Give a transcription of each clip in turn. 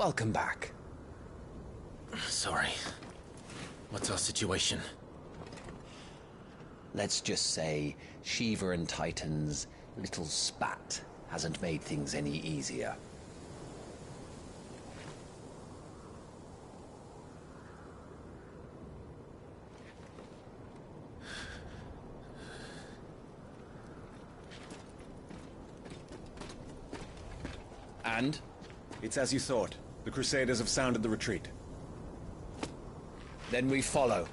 welcome back. Sorry. What's our situation? Let's just say Shiva and Titan's little spat hasn't made things any easier. And? It's as you thought. The Crusaders have sounded the retreat. Then we follow.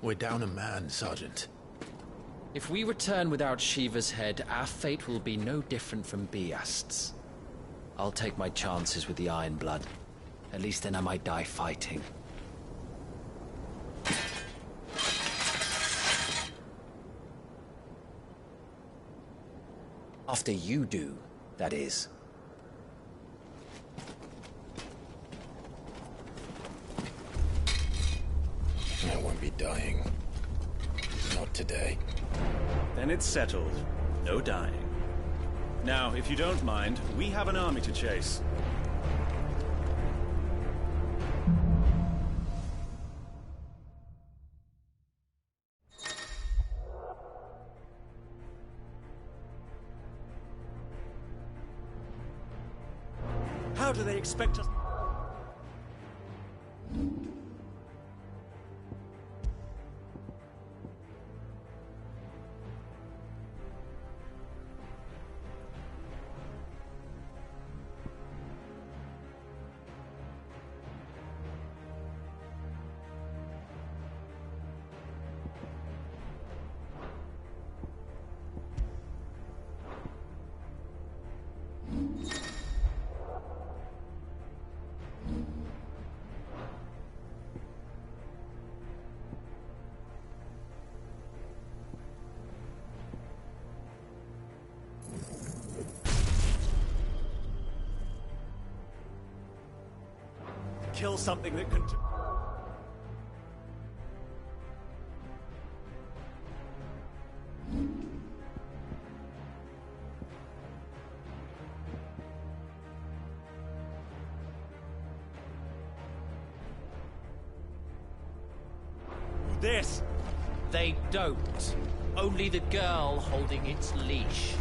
We're down a man, Sergeant. If we return without Shiva's head, our fate will be no different from Biast's. I'll take my chances with the Iron Blood. At least then I might die fighting. After you do, that is. I won't be dying. Not today. Then it's settled. No dying. Now, if you don't mind, we have an army to chase. How do they expect us? Kill something that can... This! They don't. Only the girl holding its leash.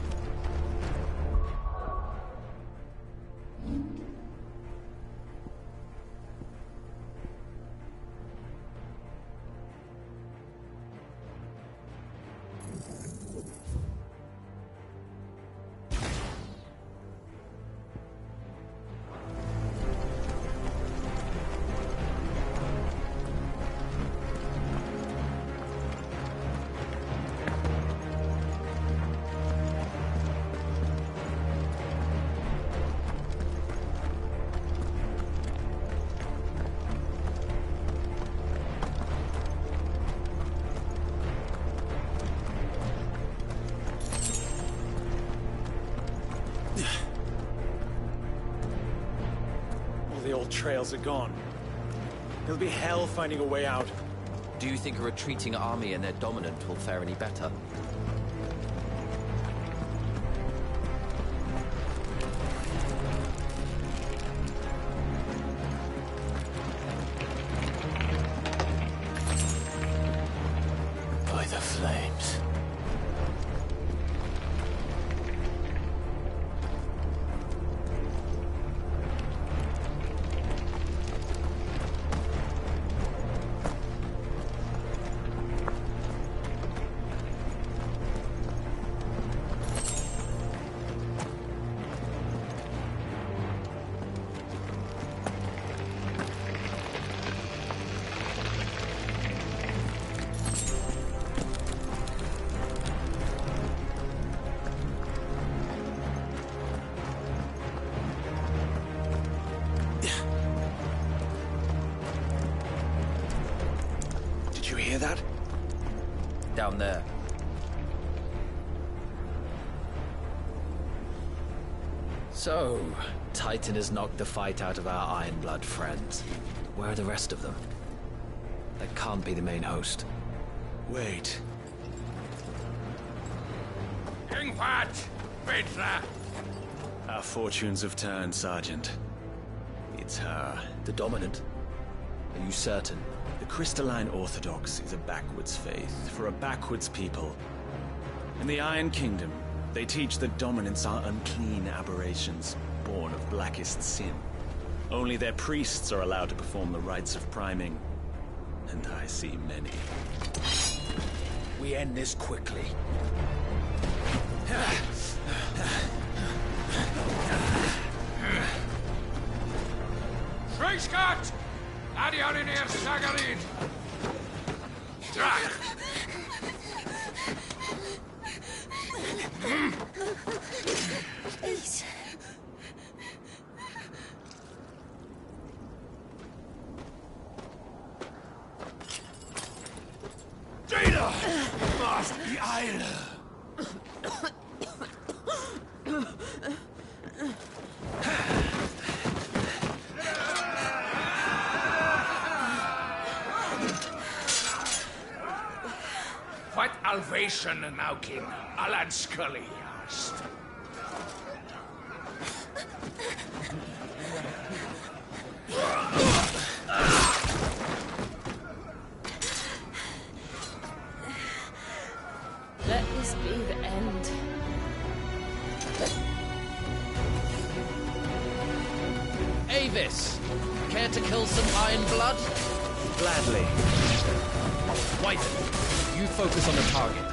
The old trails are gone. It'll be hell finding a way out. Do you think a retreating army and their dominant will fare any better? By the flames. Did you hear that? Down there. So, Titan has knocked the fight out of our Iron Blood friends. Where are the rest of them? That can't be the main host. Wait. Ingvat! Petra! Our fortunes have turned, Sergeant. It's her. The Dominant? Are you certain? The Crystalline Orthodox is a backwards faith for a backwards people. In the Iron Kingdom, they teach that Dominants are unclean aberrations, born of blackest sin. Only their priests are allowed to perform the rites of priming, and I see many. We end this quickly. Reichsgott! Adioninir Sagarin! Drach! Please. Jada! Must die Eile! What Alvation now kin Alan Scully asked. Let this be the end. Avis! Care to kill some Iron Blood? Gladly. Wyvern, you focus on the target.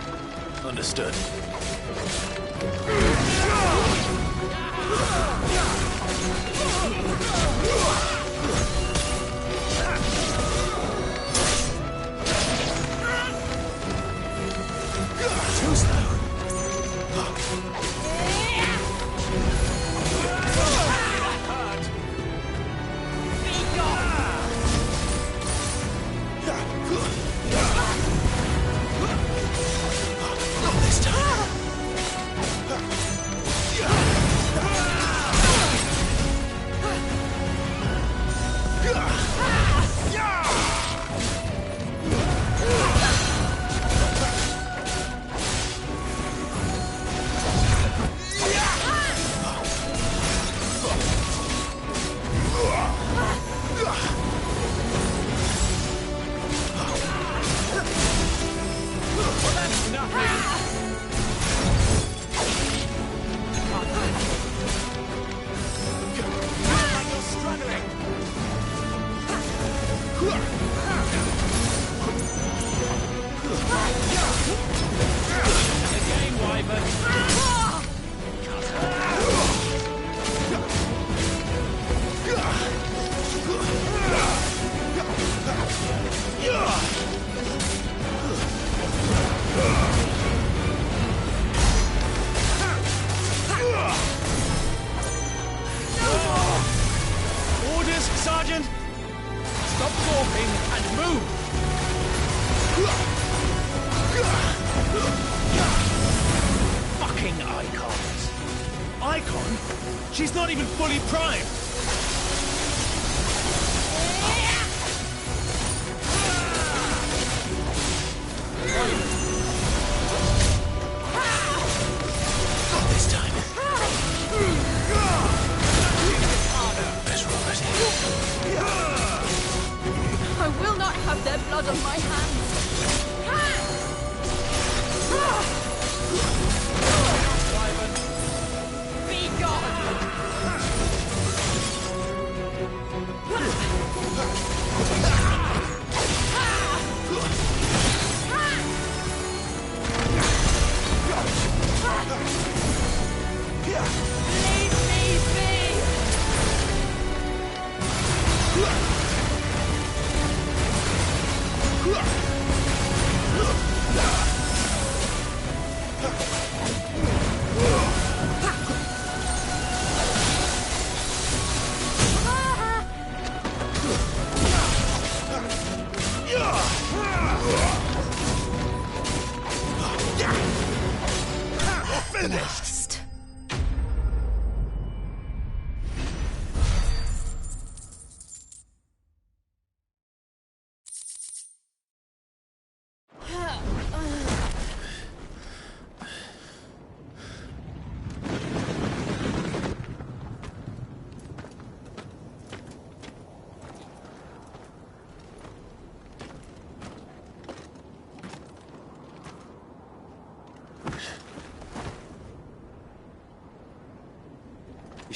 Understood. Too slow. Orders, Sergeant! Stop gawping and move! Fucking icons! Icon? She's not even fully primed! Not this time. Best roll it. I will not have their blood on my hands. Be Leave me be! Finished!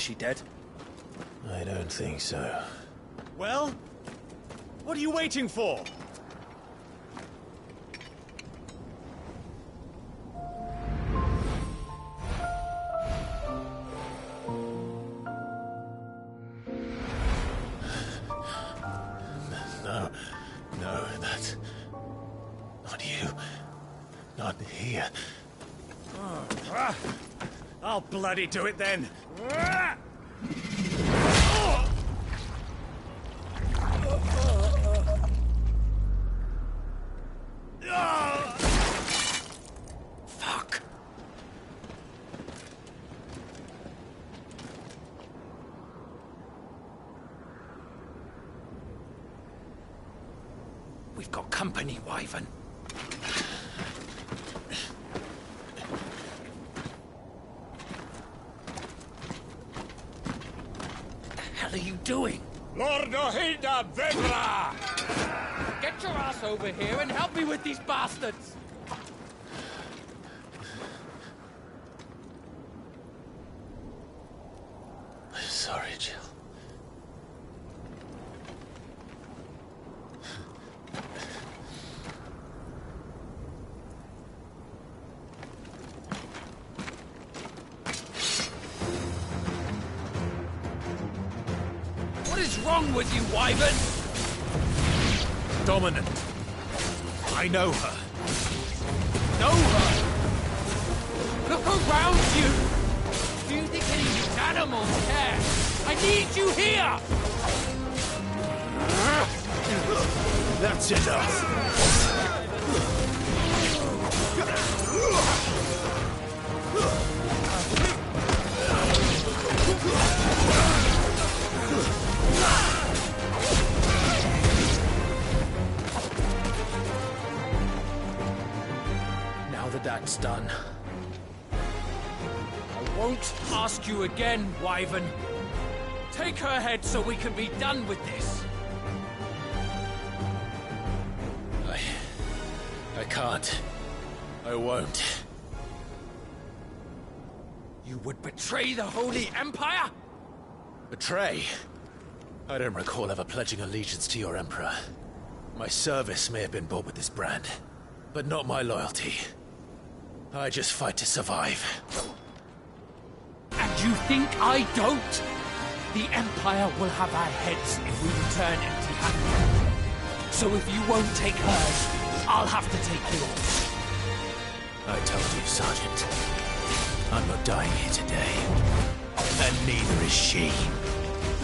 she dead? I don't think so. Well? What are you waiting for? No, that's... not you. Not here. I'll bloody do it then. Fuck. We've got company, Wyvern. What the hell are you doing? Lord Ohilda Vedra! Get your ass over here and help me with these bastards! I'm sorry, Jill. What is wrong with you, Wyvern? Dominant. I know her. Know her? Look around you! Do you think any of these animals care? I need you here! That's enough. Now that that's done, I won't ask you again, Wyvern. Take her head so we can be done with this. I can't. I won't. You would betray the Holy Empire? Betray? I don't recall ever pledging allegiance to your Emperor. My service may have been bought with this brand, but not my loyalty. I just fight to survive. And you think I don't? The Empire will have our heads if we return empty-handed. So if you won't take hers, I'll have to take yours. I told you, Sergeant. I'm not dying here today. And neither is she.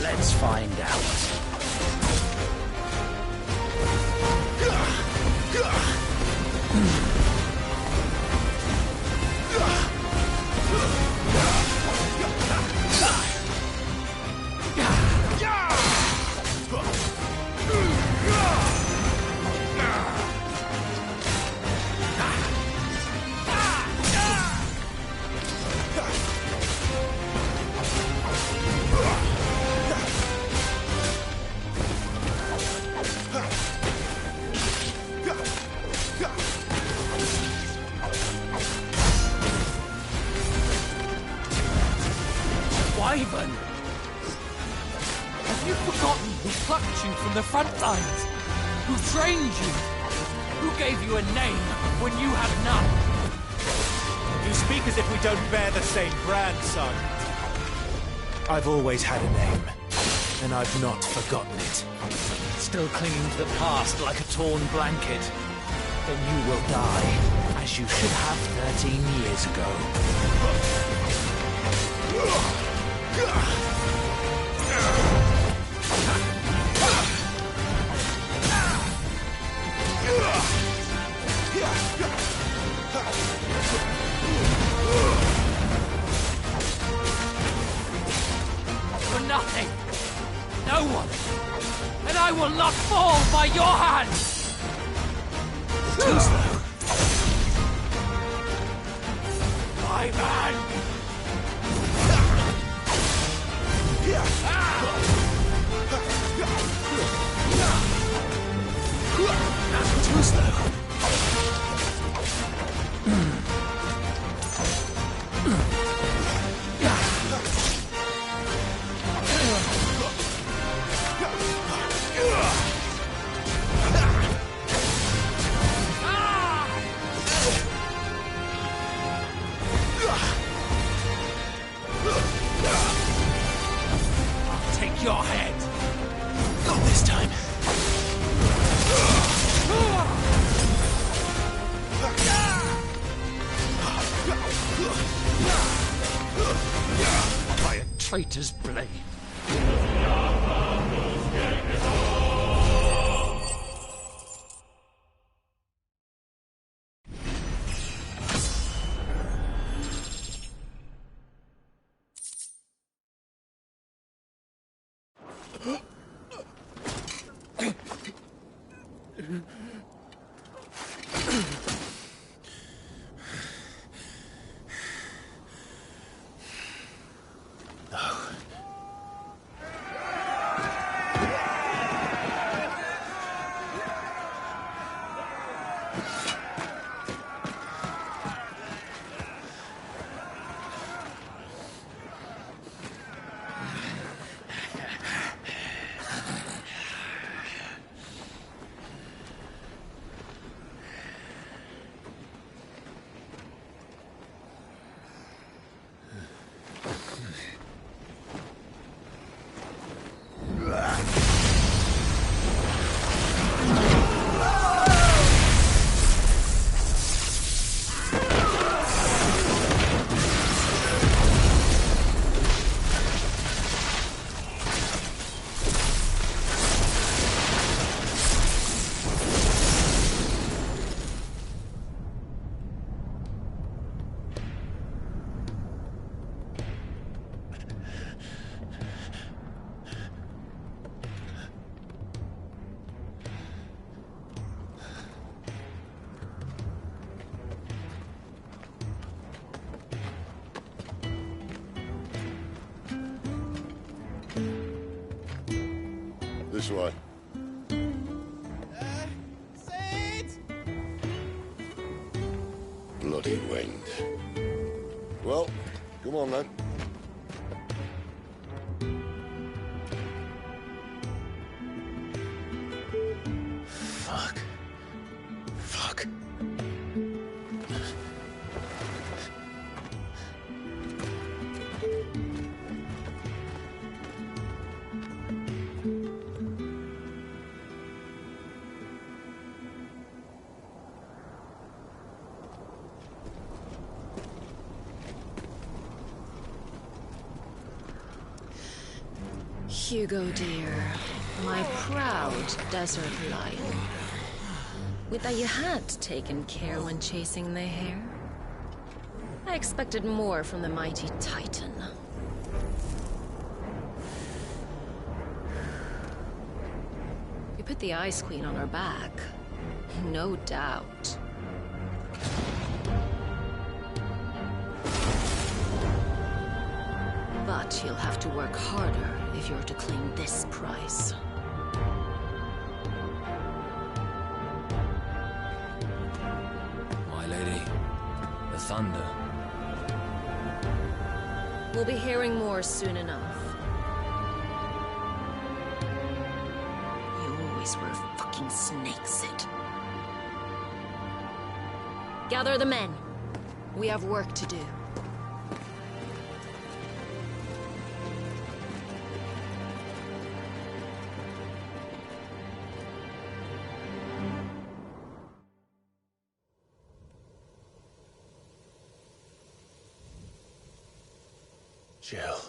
Let's find out. Wyvern! Have you forgotten who plucked you from the front lines? Who trained you? Who gave you a name when you had none? You speak as if we don't bear the same brand, son. I've always had a name, and I've not forgotten it. Still clinging to the past like a torn blanket. Then you will die, as you should have 13 years ago. For nothing. No one. And I will not fall by your hands. Too slow. My man! Too slow. traitor's blade. This way. Bloody wind. Well, come on then. Fuck. Fuck. Hugo, dear, my proud desert lion. Would that you had taken care when chasing the hare. I expected more from the mighty Titan. We put the Ice Queen on her back, no doubt. But you'll have to work harder if you're to claim this prize. My lady, the thunder. We'll be hearing more soon enough. You always were a fucking snake, Sid. Gather the men. We have work to do. Jill.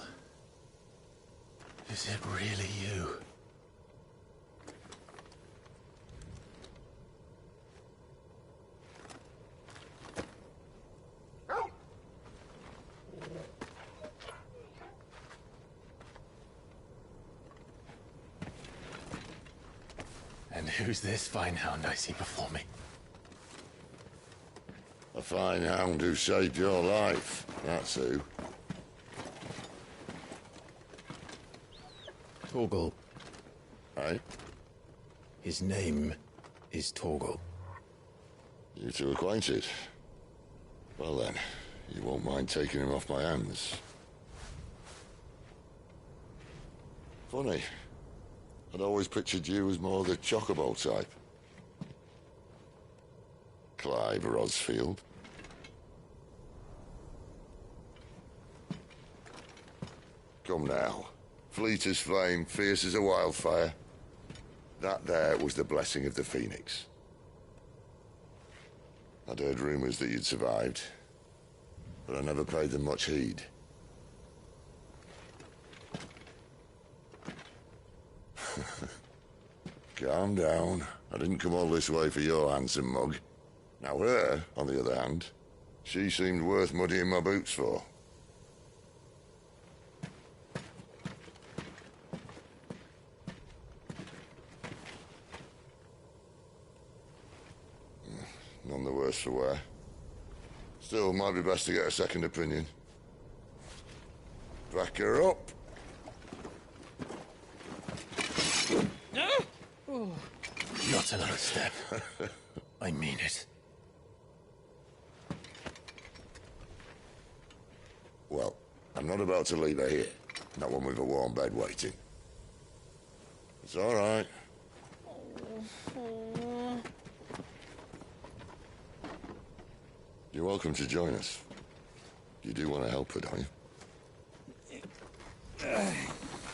Is it really you? And who's this fine hound I see before me? A fine hound who saved your life, that's who. Torgal. Eh? His name is Torgal. You two acquainted? Well then, you won't mind taking him off my hands. Funny. I'd always pictured you as more the Chocobo type. Clive Rosfield. Come now. Fleet as flame, fierce as a wildfire. That there was the blessing of the Phoenix. I'd heard rumors that you'd survived, but I never paid them much heed. Calm down. I didn't come all this way for your handsome mug. Now her, on the other hand, she seemed worth muddying my boots for. None the worse for wear. Still, might be best to get a second opinion. Back her up. Not another step. I mean it. Well, I'm not about to leave her here. Not one with a warm bed waiting. It's all right. You're welcome to join us. You do want to help her, don't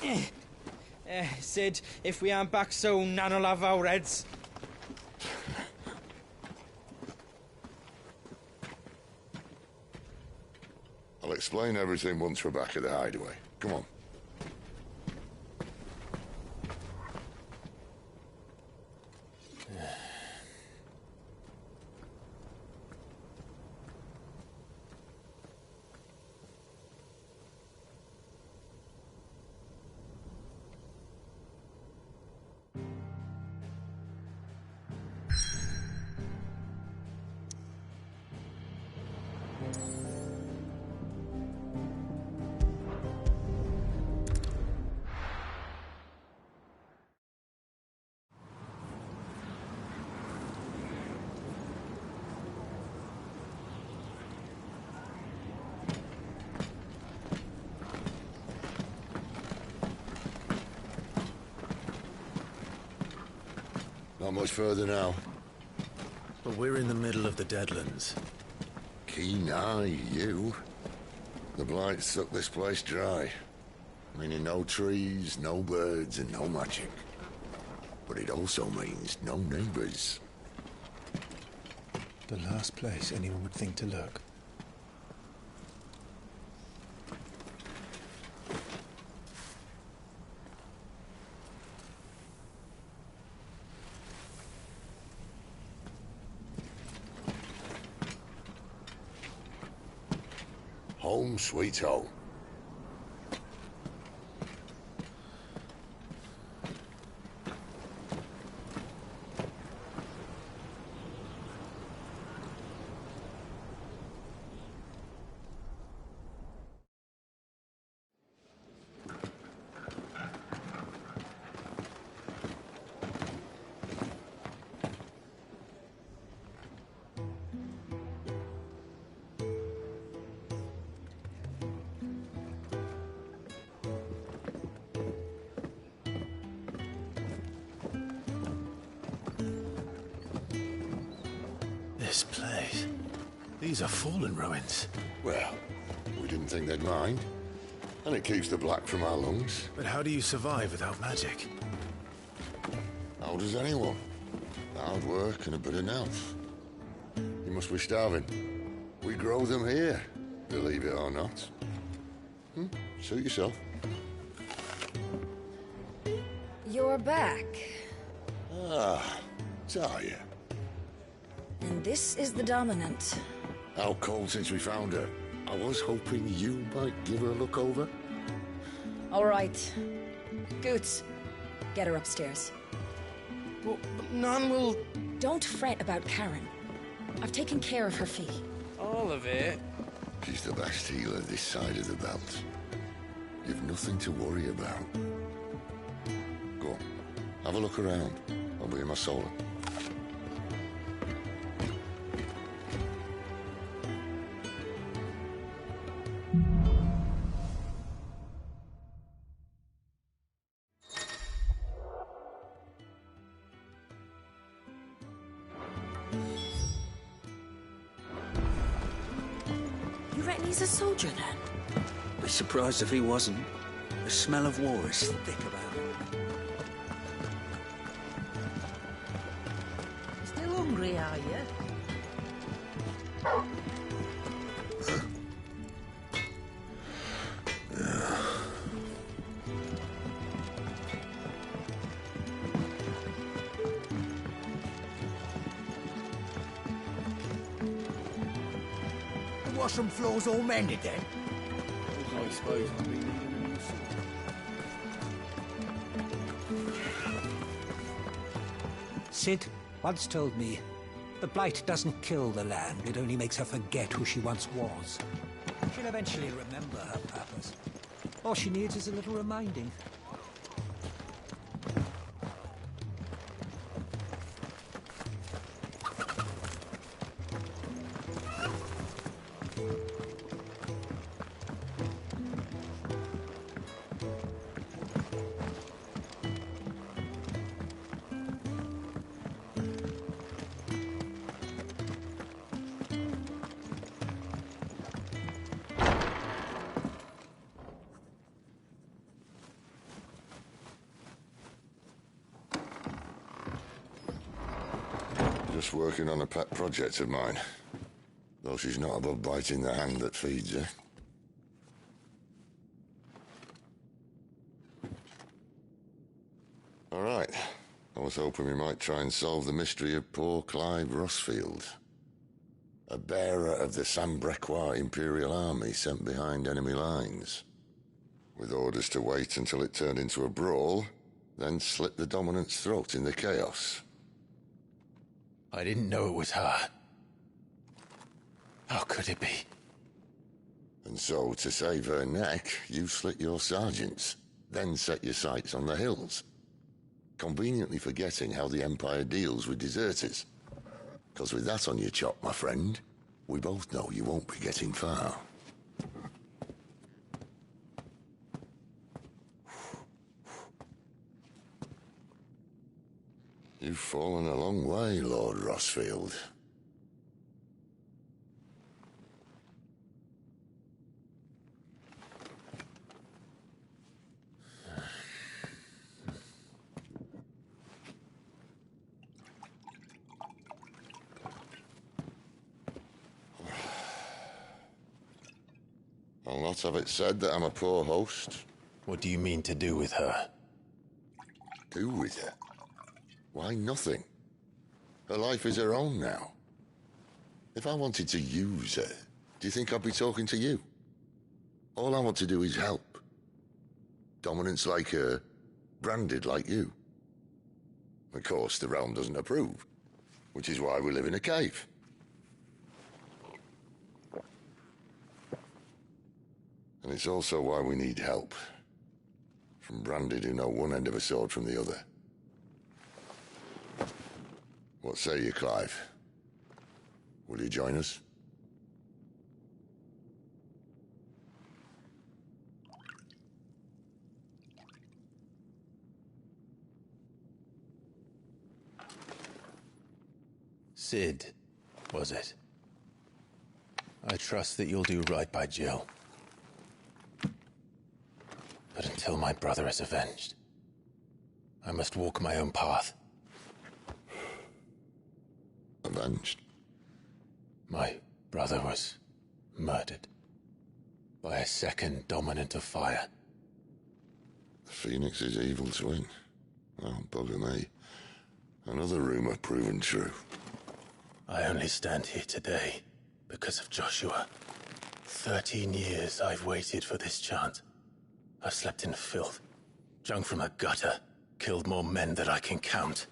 you? Sid, if we aren't back soon, Nan'll have our heads. I'll explain everything once we're back at the hideaway. Come on. Not much further now. But we're in the middle of the Deadlands. Keen eye, you. The blight sucked this place dry. Meaning no trees, no birds, and no magic. But it also means no neighbors. The last place anyone would think to look. Home sweet home. This place. These are fallen ruins. Well, we didn't think they'd mind. And it keeps the black from our lungs. But how do you survive without magic? How does anyone? Hard work and a bit of nerve. You must be starving. We grow them here, believe it or not. Suit yourself. You're back. Ah, Talia. And this is the Dominant. How cold since we found her. I was hoping you might give her a look over. All right. Goots, get her upstairs. But Nan will... Don't fret about Karen. I've taken care of her fee. All of it? She's the best healer this side of the belt. You've nothing to worry about. Go on, have a look around. I'll be in my solar. You reckon he's a soldier, then? Be surprised if he wasn't. The smell of war is thick about him. Still hungry, are you? washroom floors all mended then? I suppose. Cid once told me, the Blight doesn't kill the land, it only makes her forget who she once was. She'll eventually remember her purpose. All she needs is a little reminding. Just working on a pet project of mine. Though she's not above biting the hand that feeds her. All right. I was hoping we might try and solve the mystery of poor Clive Rossfield. A bearer of the Sambrequois Imperial Army sent behind enemy lines. With orders to wait until it turned into a brawl, then slit the Dominant's throat in the chaos. I didn't know it was her. How could it be? And so, to save her neck, you slit your sergeants, then set your sights on the hills. Conveniently forgetting how the Empire deals with deserters. Because with that on your chop, my friend, we both know you won't be getting far. You've fallen a long way, Lord Rossfield. I'll not have it said that I'm a poor host. What do you mean to do with her? Do with her? Why, nothing. Her life is her own now. If I wanted to use her, do you think I'd be talking to you? All I want to do is help. Dominants like her, branded like you. Of course, the realm doesn't approve, which is why we live in a cave. And it's also why we need help. From branded who know one end of a sword from the other. What say you, Clive? Will you join us? Cid, was it? I trust that you'll do right by Jill. But until my brother is avenged, I must walk my own path. Avenged? My brother was murdered by a second Dominant of Fire. The Phoenix's evil twin. Oh, bugger me. Another rumor proven true. I only stand here today because of Joshua. 13 years I've waited for this chance. I've slept in filth, drunk from a gutter, killed more men than I can count.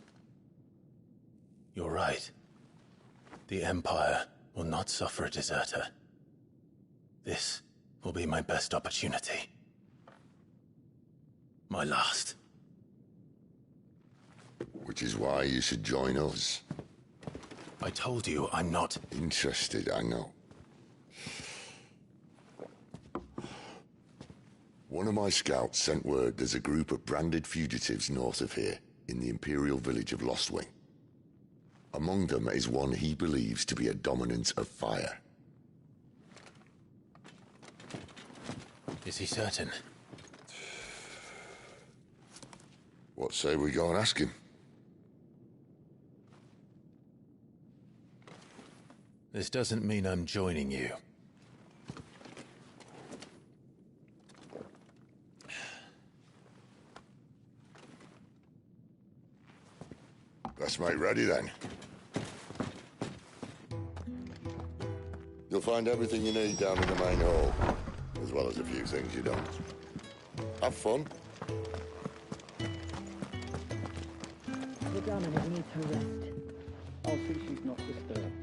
You're right. The Empire will not suffer a deserter. This will be my best opportunity. My last. Which is why you should join us. I told you I'm not interested, I know. One of my scouts sent word there's a group of branded fugitives north of here, in the Imperial village of Lostwing. Among them is one he believes to be a Dominant of Fire. Is he certain? What say we go and ask him? This doesn't mean I'm joining you. Let's make ready then. You'll find everything you need down in the main hall, as well as a few things you don't. Have fun. Sit down and you need to rest. I'll see she's not disturbed.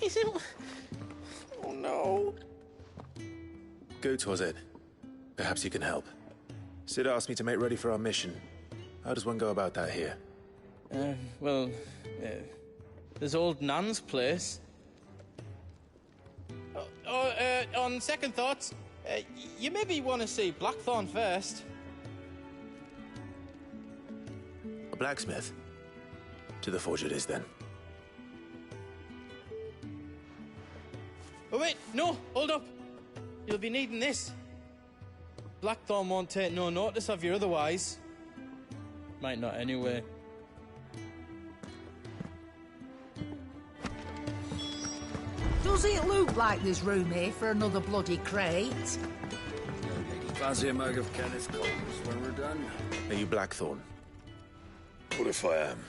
Is it? Oh no. Goots, was it? Perhaps you can help. Sid asked me to make ready for our mission. How does one go about that here? Well, there's old Nan's place. On second thoughts, you maybe want to see Blackthorn first. A blacksmith? To the forge it is, then. Oh wait, no, hold up. You'll be needing this. Blackthorn won't take no notice of you otherwise. Might not anyway. Does it look like there's room here for another bloody crate? Fancy a mug of Kenneth Coles when we're done? Are you Blackthorn? What if I am?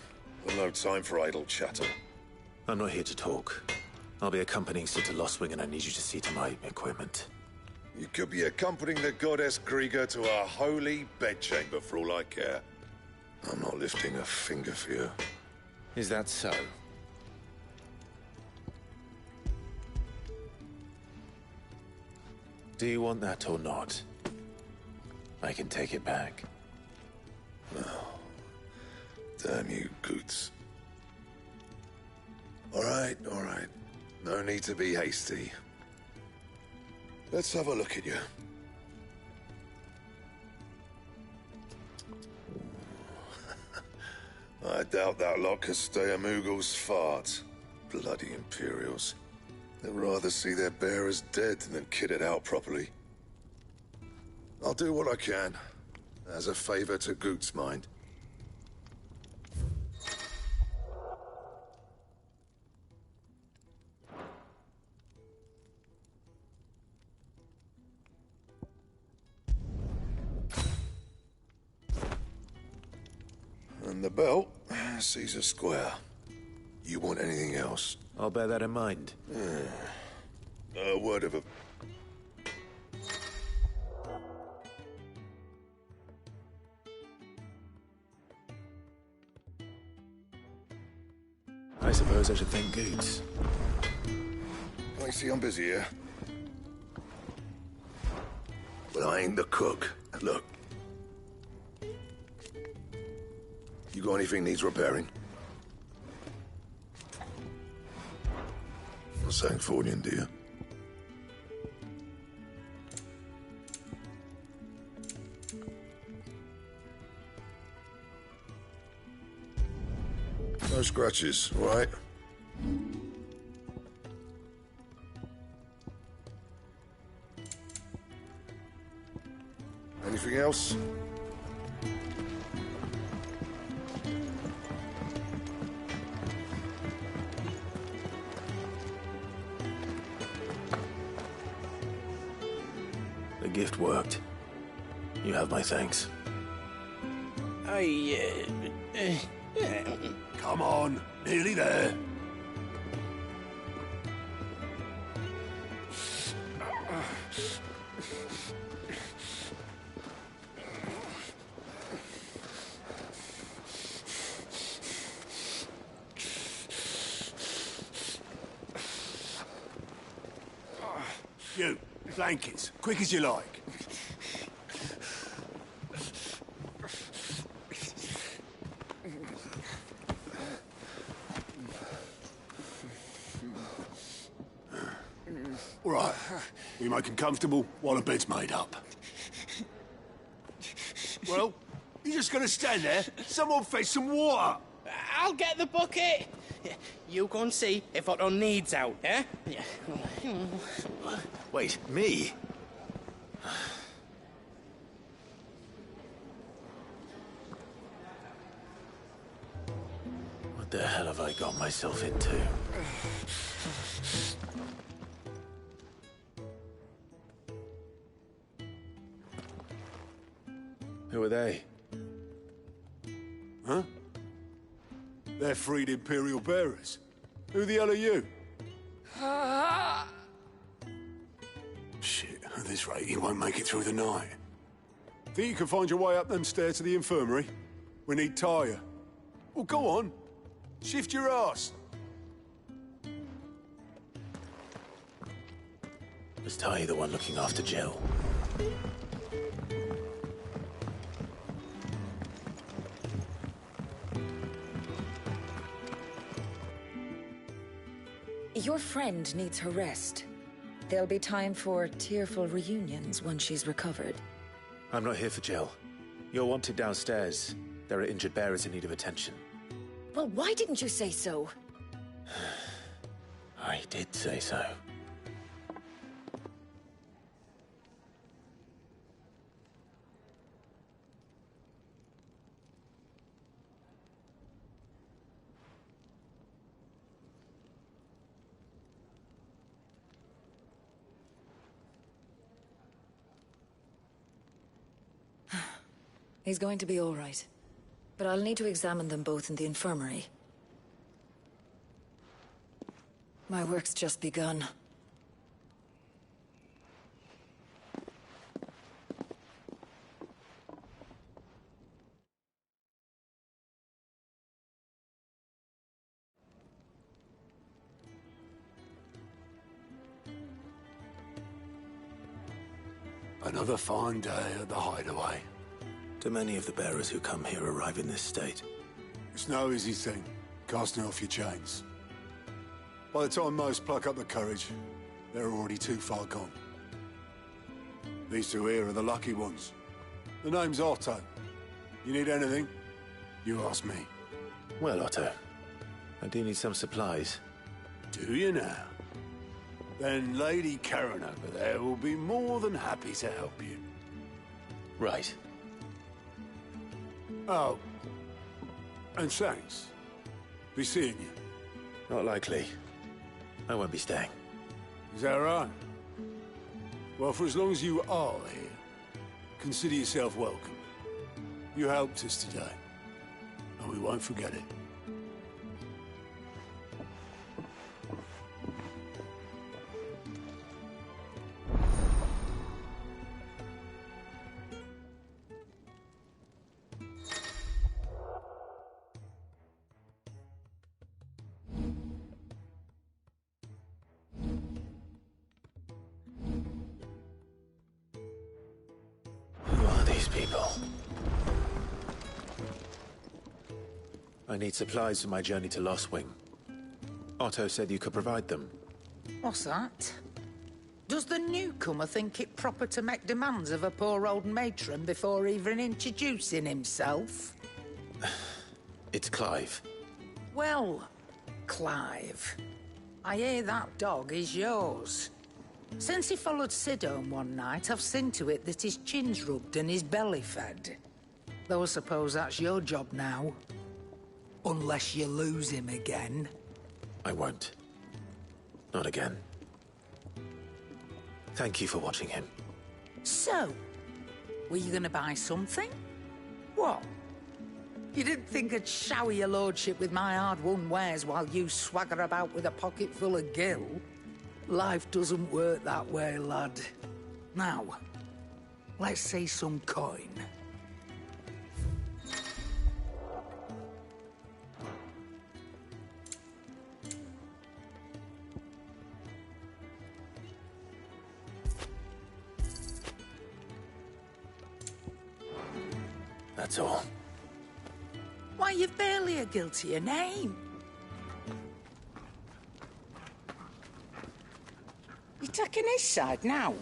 I've no time for idle chatter. I'm not here to talk. I'll be accompanying Sid to Lostwing, and I need you to see to my equipment. You could be accompanying the goddess Krieger to our holy bedchamber for all I care. I'm not lifting a finger for you. Is that so? Do you want that or not? I can take it back. No. Damn you, Goots. All right. No need to be hasty. Let's have a look at you. I doubt that lot could stay a Moogle's fart. Bloody Imperials. They'd rather see their bearers dead than kitted out properly. I'll do what I can, as a favor to Goots' mind. And the belt sees a square. You want anything else? I'll bear that in mind. A word of a... I suppose I should thank Goots. I see I'm busy here. But I ain't the cook. Look. You got anything needs repairing? Sangfordian, do you? No scratches, right? Anything else? The gift worked. You have my thanks. Come on, nearly there. You, blankets, quick as you like. All right, we make them comfortable while the bed's made up. Well, you're just gonna stand there? Someone fetch some water. I'll get the bucket. You go and see if Otto needs out, eh? Wait, me? What the hell have I got myself into? Who are they? Huh? They're freed Imperial bearers. Who the hell are you? Shit, at this rate, you won't make it through the night. Think you can find your way up them stairs to the infirmary? We need Tyre. Well, go on. Shift your ass. Was Ty the one looking after Jill? Your friend needs her rest. There'll be time for tearful reunions once she's recovered. I'm not here for Jill. You're wanted downstairs. There are injured bearers in need of attention. Well, why didn't you say so? I did say so. He's going to be all right. But I'll need to examine them both in the infirmary. My work's just begun. Another fine day at the Hideaway. Do many of the bearers who come here arrive in this state? It's no easy thing, casting off your chains. By the time most pluck up the courage, they're already too far gone. These two here are the lucky ones. The name's Otto. You need anything, you ask me. Well, Otto, I do need some supplies. Do you now? Then Lady Karen over there will be more than happy to help you. Right. Oh. And thanks. Be seeing you. Not likely. I won't be staying. Is that right? Well, for as long as you are here, consider yourself welcome. You helped us today, and we won't forget it. Who are these people? I need supplies for my journey to Lostwing. Otto said you could provide them. What's that? Does the newcomer think it proper to make demands of a poor old matron before even introducing himself? It's Clive. Well, Clive, I hear that dog is yours. Since he followed Sid home one night, I've seen to it that his chin's rubbed and his belly fed. Though I suppose that's your job now. Unless you lose him again. I won't. Not again. Thank you for watching him. So, were you gonna buy something? What? You didn't think I'd shower your lordship with my hard-won wares while you swagger about with a pocket full of gil? Life doesn't work that way, lad. Now, let's see some coin. That's all. Why, you've barely a guiltier name. You're taking his side now?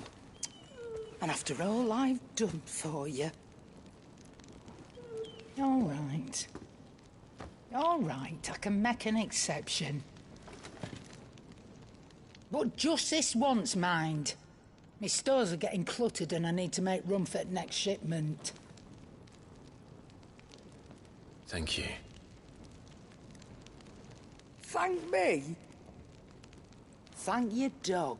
And after all I've done for you. All right. All right, I can make an exception. But just this once, mind. My stores are getting cluttered and I need to make room for the next shipment. Thank you. Thank me? Thank your dog.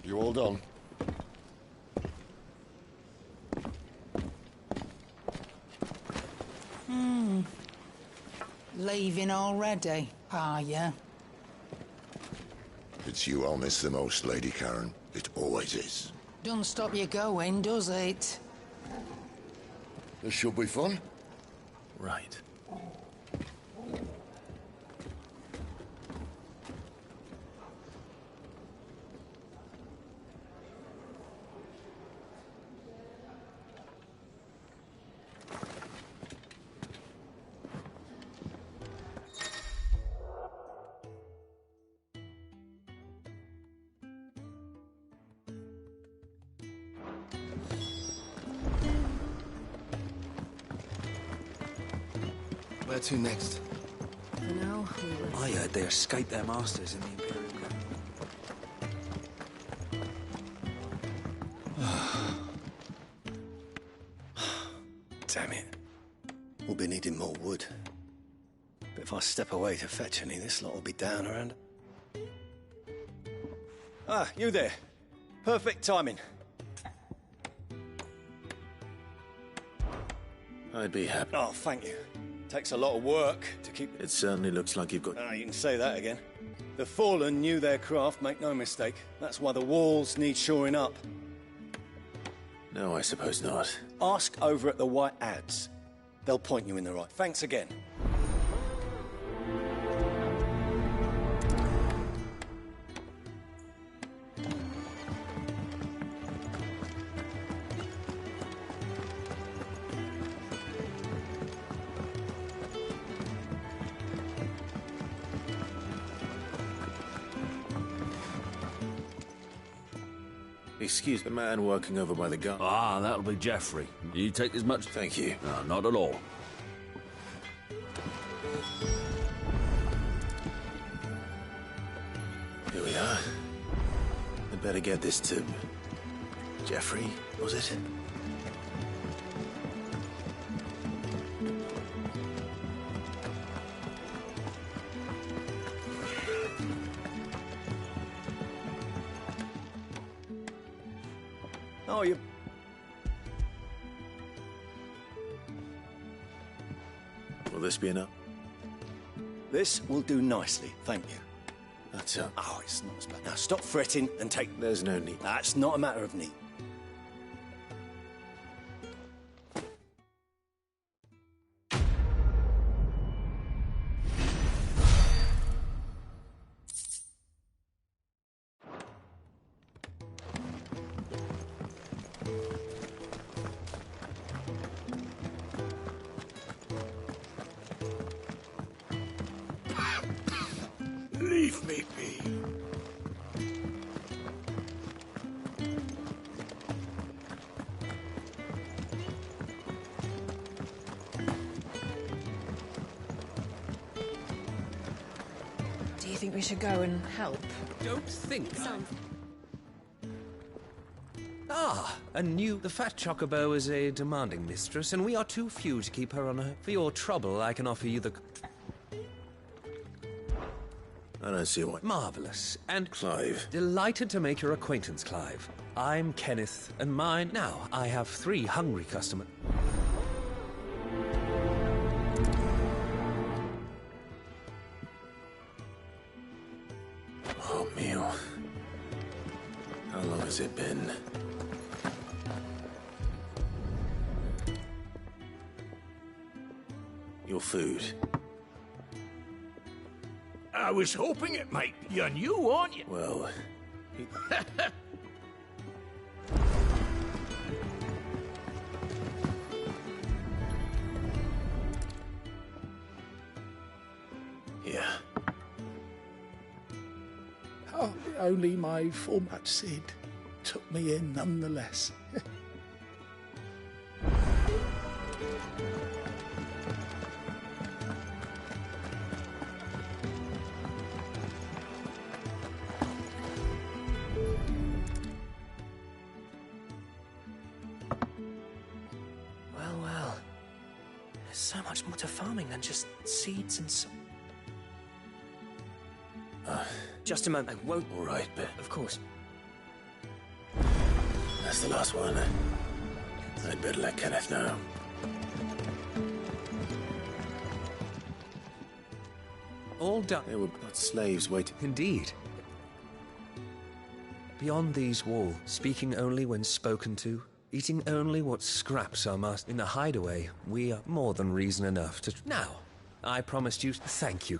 You all done? Leaving already, are ya? It's you I'll miss the most, Lady Karen. It always is. Don't stop you going, does it? This should be fun. Right. Where to next? For now, we will... I heard they escaped their masters in the Imperial Guard. Damn it. We'll be needing more wood. But if I step away to fetch any, this lot will be down around. Ah, you there. Perfect timing. I'd be happy. Oh, thank you. Takes a lot of work to keep... It certainly looks like you've got... Ah, you can say that again. The Fallen knew their craft, make no mistake. That's why the walls need shoring up. No, I suppose not. Ask over at the White Ads. They'll point you in the right. Thanks again. Excuse the man working over by the gun. Ah, that'll be Geoffrey. You take as much... Thank you. No, not at all. Here we are. I'd better get this to... Geoffrey, was it? Oh, you... Will this be enough? This will do nicely, thank you. That's Oh, it's not as bad. Now stop fretting and take... There's no need. That's not a matter of need. Leave me be. Do you think we should go and help? Don't think. Sounds... Ah, the fat Chocobo is a demanding mistress, and we are too few to keep her on her. For your trouble, I can offer you the... I don't see why. Marvelous. And... Clive. Delighted to make your acquaintance, Clive. I'm Kenneth, and mine... Now, I have 3 hungry customers. Oh, meal. How long has it been? Your food. I was hoping it might be on you, aren't you? Well... Yeah. Oh, only my format Sid took me in nonetheless. Well. There's so much more to farming than just seeds and so... Just a moment, I won't... All right, but... Of course. That's the last one. I'd better let Kenneth know. All done. They were but slaves waiting. Indeed. Beyond these walls, speaking only when spoken to, eating only what scraps our master. In the hideaway, we are more than reason enough to... Now, I promised you... Thank you.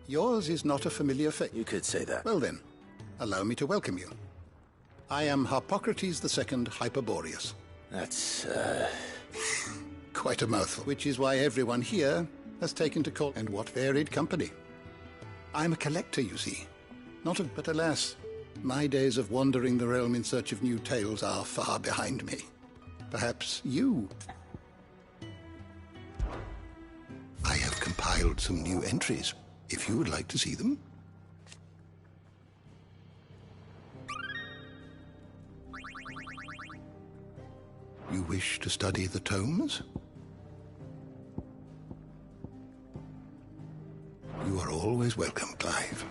Yours is not a familiar face. You could say that. Well then, allow me to welcome you. I am Harpocrates II Hyperboreus. That's, Quite a mouthful, which is why everyone here has taken to call... And what varied company. I'm a collector, you see. But alas, my days of wandering the realm in search of new tales are far behind me. Perhaps you... I have compiled some new entries, if you would like to see them. You wish to study the tomes? You are always welcome, Clive.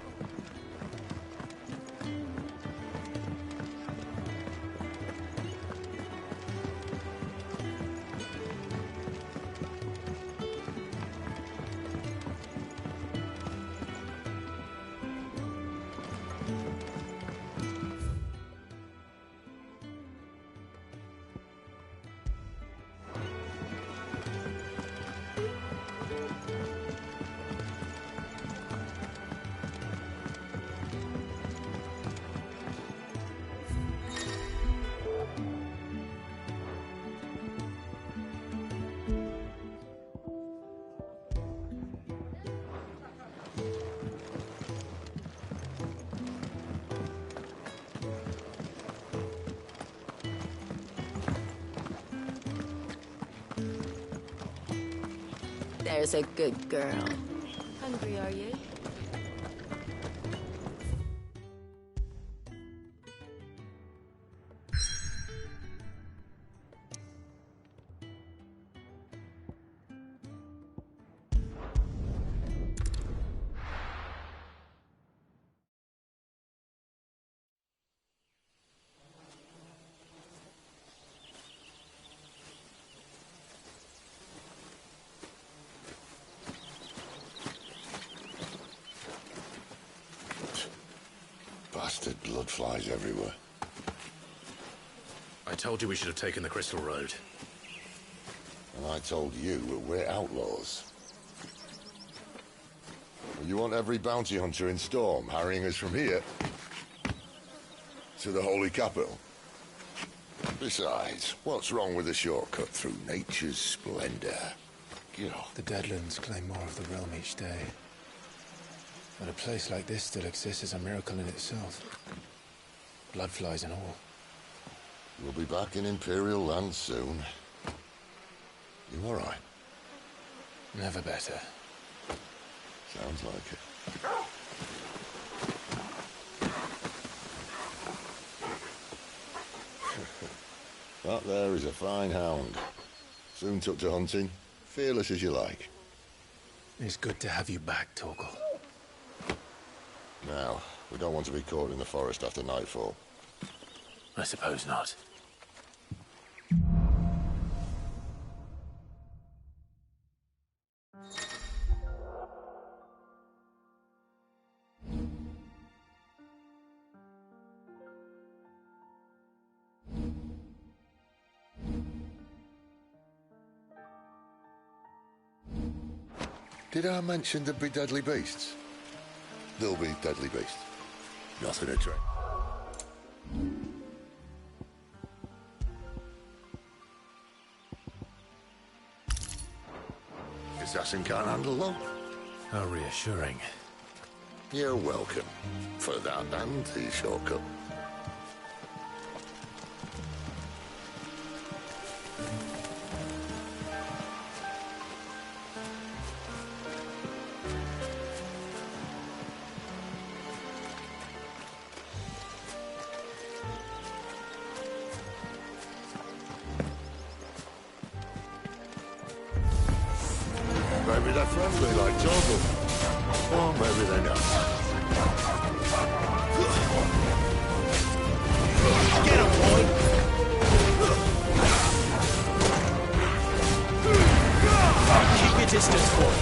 There's a good girl. Hungry, are you? Bastard blood flies everywhere. I told you we should have taken the Crystal Road. And I told you that we're outlaws. You want every bounty hunter in Storm harrying us from here to the Holy Capital? Besides, what's wrong with a shortcut through nature's splendor? The Deadlands claim more of the realm each day. But a place like this still exists is a miracle in itself. Bloodflies and all. We'll be back in Imperial land soon. You all right? Never better. Sounds like it. That there is a fine hound. Soon took to hunting. Fearless as you like. It's good to have you back, Torgal. Now, we don't want to be caught in the forest after nightfall. I suppose not. Did I mention there'd be deadly beasts? There'll be deadly beasts. Nothing a trick. assassin can't handle, though. How reassuring. You're welcome. For that and the shortcut. Maybe they're friendly like Torgal. Or maybe they're not. Get him, boy! Keep your distance, boy.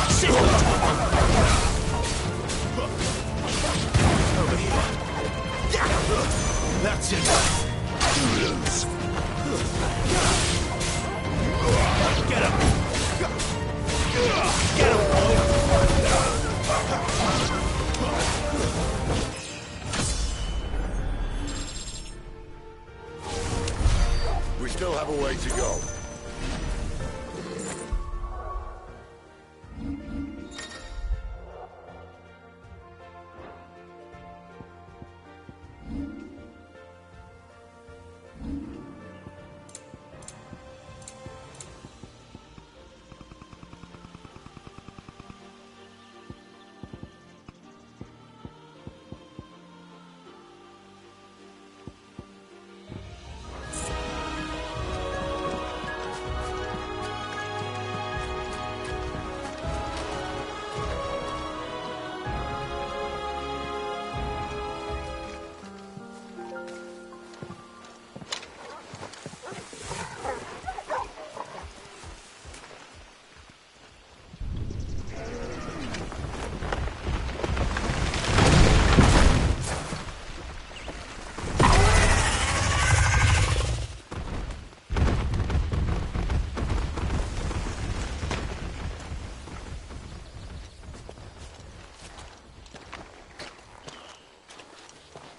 Sit on top. Over here. That's it. Get him! Get him, boy! We still have a way to go.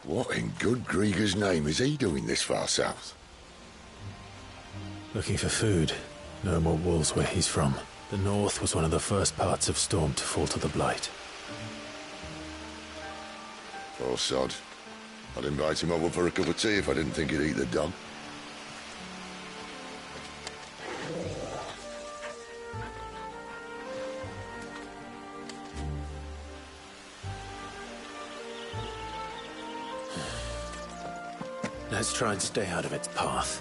What in good Grieger's name is he doing this far south? Looking for food. No more wolves where he's from. The north was one of the first parts of Storm to fall to the Blight. Poor sod. I'd invite him over for a cup of tea if I didn't think he'd eat the dog. Let's try and stay out of its path.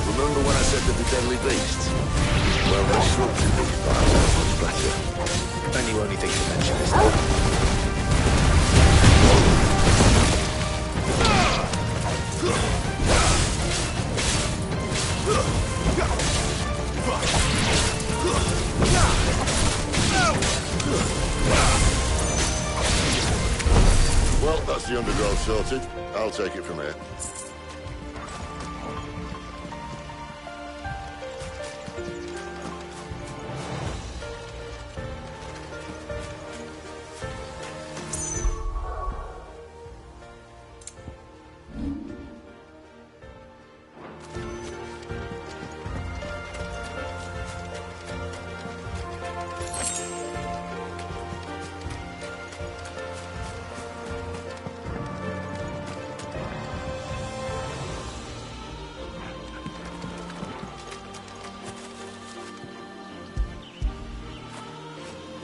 Remember when I said that the deadly beasts? Well, the shrubs in these parts are much better. Only you only think to mention this though. Well, that's the undergrowth sorted. I'll take it from here.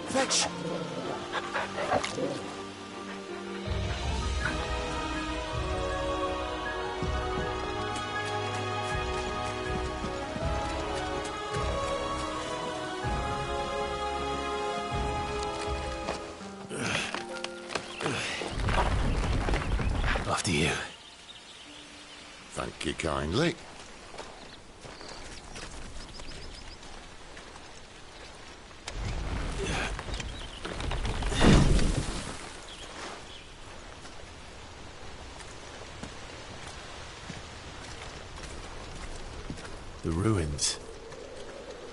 Fetch! After you. Thank you kindly. The ruins.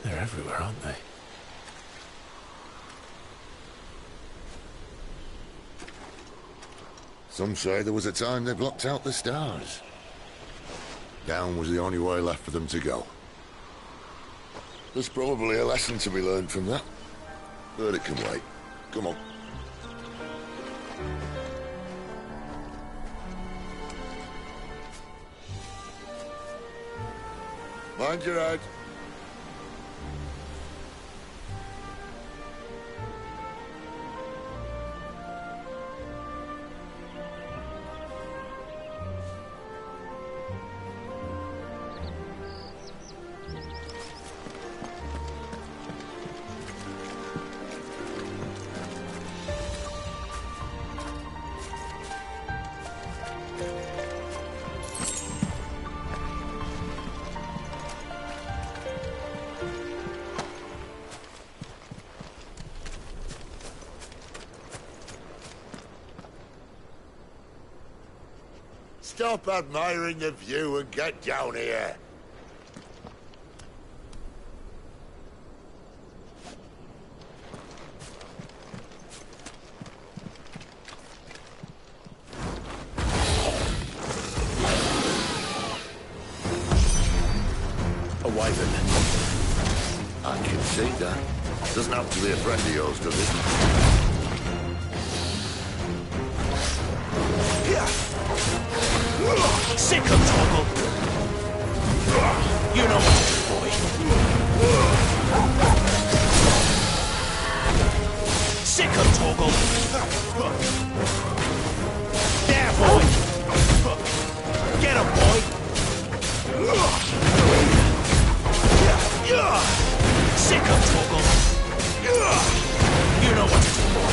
They're everywhere, aren't they? Some say there was a time they blocked out the stars. Down was the only way left for them to go. There's probably a lesson to be learned from that. But it can wait. Come on. Mind your head. Stop admiring the view and get down here. A wyvern. I can see that. Doesn't have to be a friend of yours, does it? Sick of Torgal! You know what to do, boy. Sick of Torgal! There, boy! Get him, boy! Sick of Torgal! You know what to do, boy.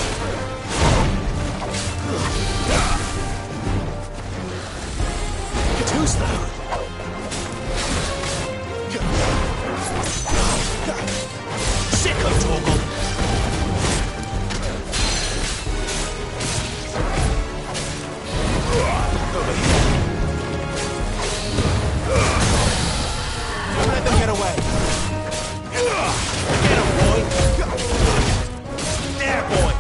Who's that? Sick of Torgal! Over here. Don't let them get away. Get him, boy! There, boy!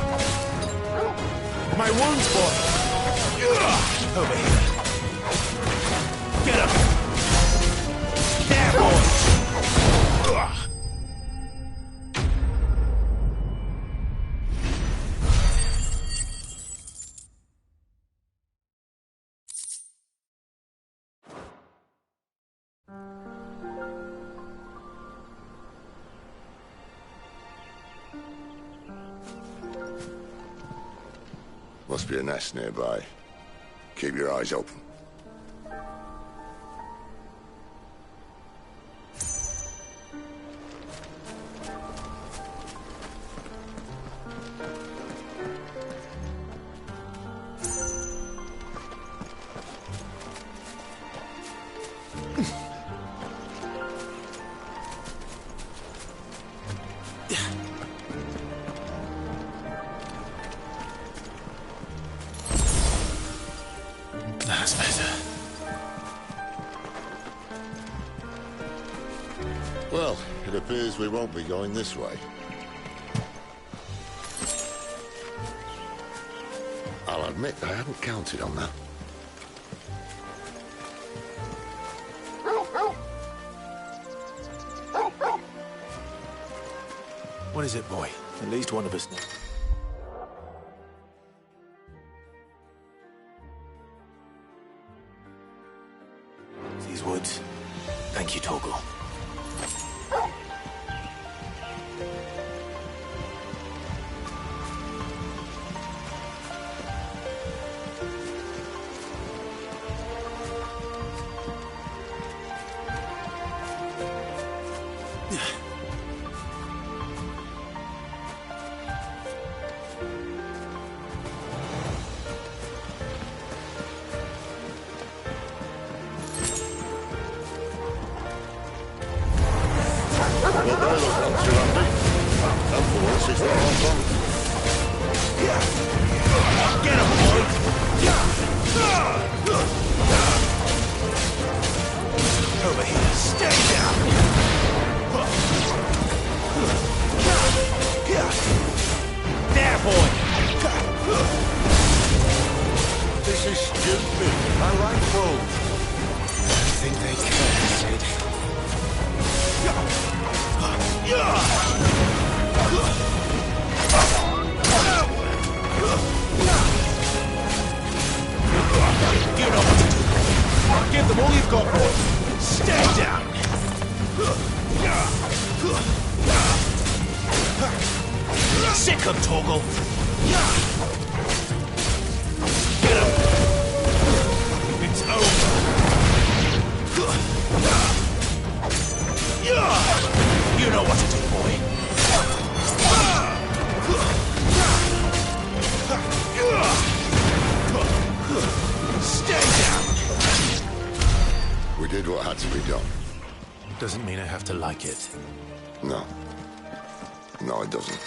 My wounds, boy! Over here. Get him! There, boy! Must be a nest nearby. Keep your eyes open. That's better. Well, it appears we won't be going this way. I'll admit I hadn't counted on that. What is it, boy? At least one of us knows. These woods. Thank you, Torgal. think they care, Sid? You know what to do. Give them all you've got, boy. Stay down. Sick of Torgal. Get him. It's over. You know what to do, boy. Stay down. We did what had to be done. Doesn't mean I have to like it. No. No, it doesn't.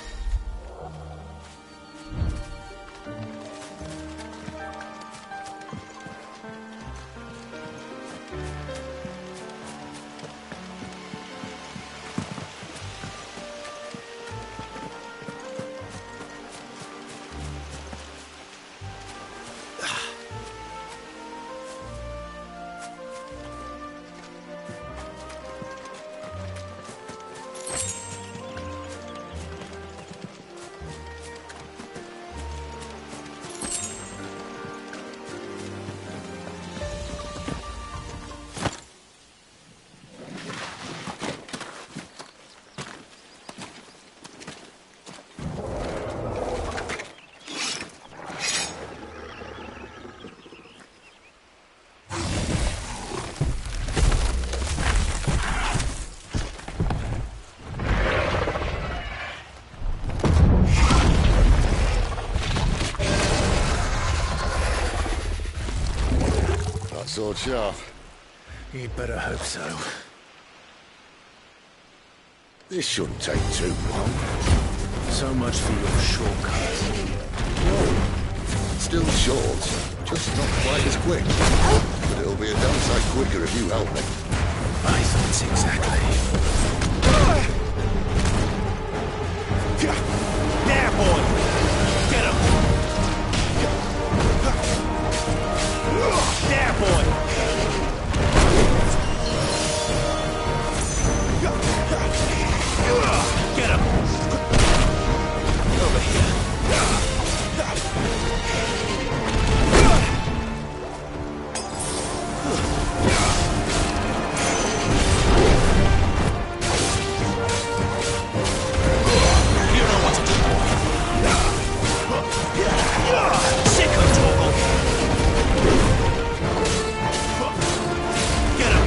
Sword sharp. You'd better hope so. This shouldn't take too long. So much for your shortcut. Still short, just not quite as quick. But it'll be a damn sight quicker if you help me. I thought exactly. There, boy! Get him! There, boy! Get him! Over here. You know what to do, boy. Sick of Torgal. Get him!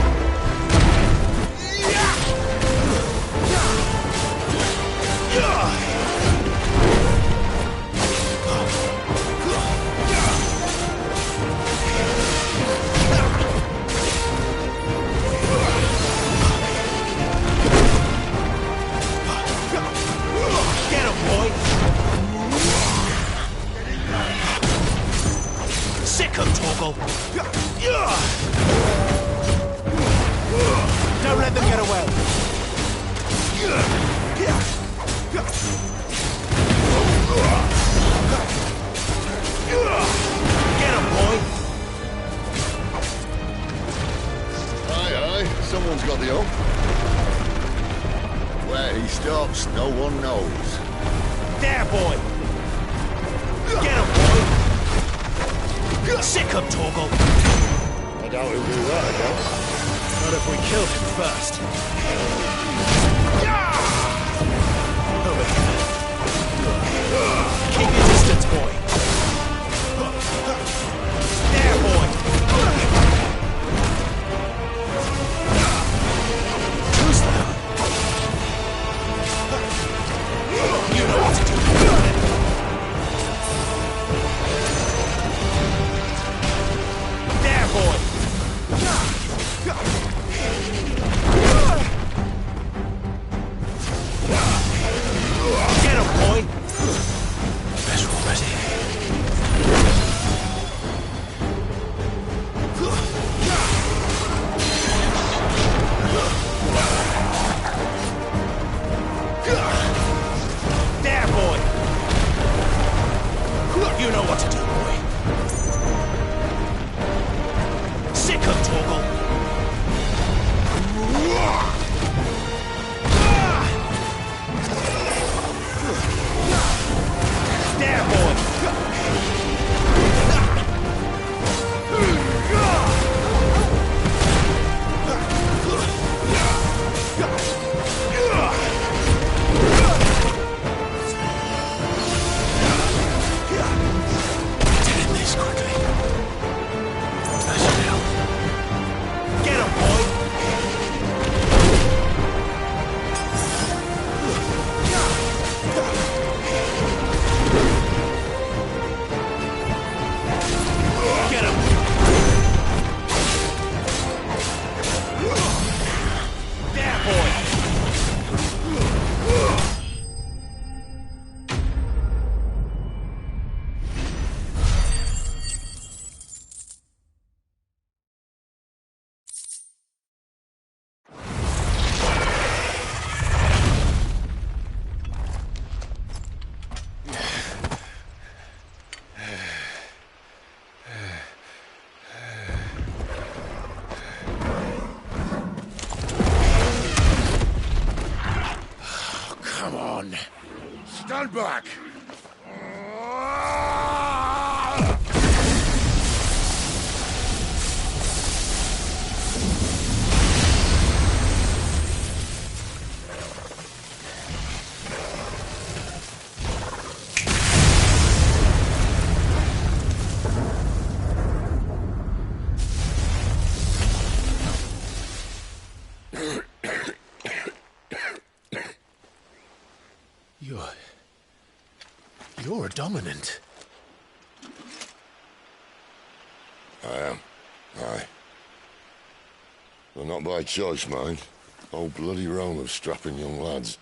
Get him, boy! Sick of Torgal! Don't let them get away! Get him, boy! Aye, aye, someone's got the hook. Where he stops, no one knows. There, boy! Get him, boy! Sick of Torgal! I doubt he'll do that again. Not if we kill him first. Over here. Keep your distance, boy. There, boy! Who's there? You know what to do. There, boy! Stand back! You're a dominant. I am. Aye. Well, not by choice, mind. Whole bloody realm of strapping young lads.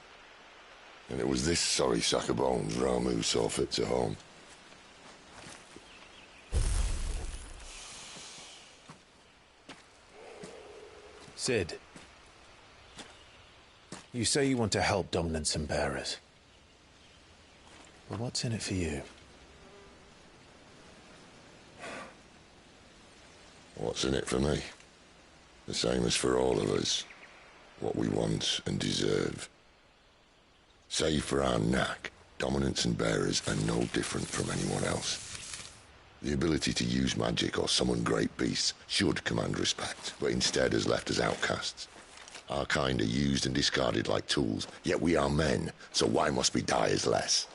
And it was this sorry sack of bones Ramu saw fit to home. Cid. You say you want to help dominants and bearers. Well, what's in it for you? What's in it for me? The same as for all of us. What we want and deserve. Save for our knack, dominants and bearers are no different from anyone else. The ability to use magic or summon great beasts should command respect, but instead has left us outcasts. Our kind are used and discarded like tools, yet we are men, so why must we die as less?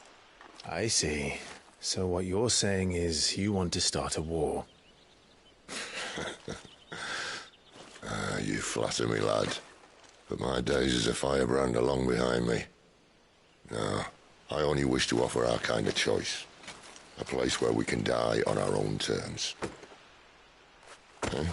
I see. So what you're saying is you want to start a war. You flatter me, lad. But my days as a firebrand are long behind me. No, I only wish to offer our kind a choice. A place where we can die on our own terms. Huh?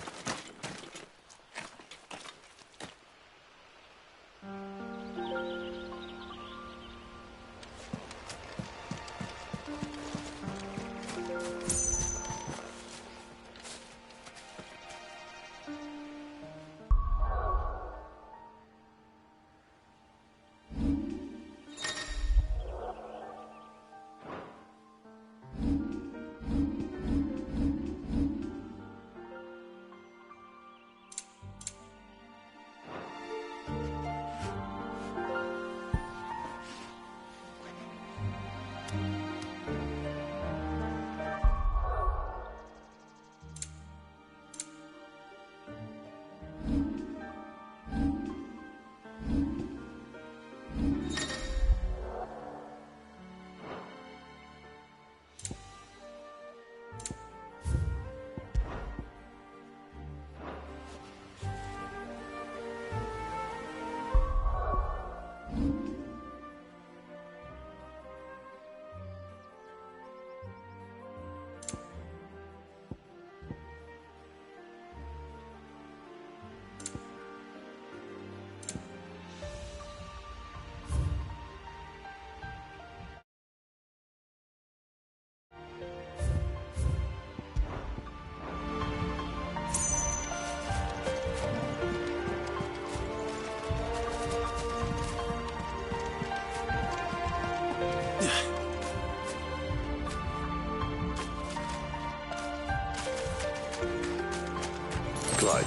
Clyde,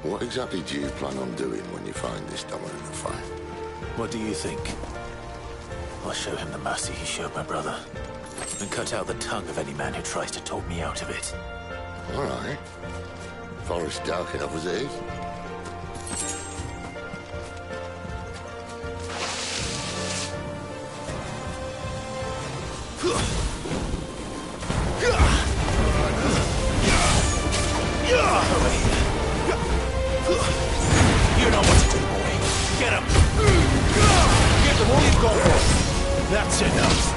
what exactly do you plan on doing when you find this dominant of fire? What do you think? I'll show him the mercy he showed my brother. And cut out the tongue of any man who tries to talk me out of it. All right. Forest dark enough as it is. You know what to do, boy. Get him! Give them all you've got for them. That's enough.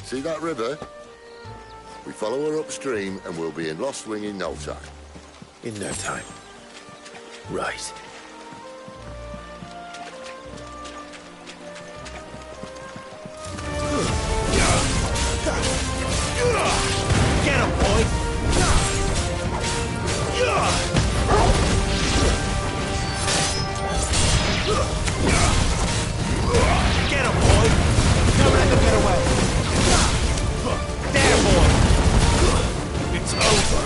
See that river? We follow her upstream and we'll be in Lost Wing in no time. In no time. Right. Get him, boy! Get him, boy! Don't let them get away! There, boy! It's over!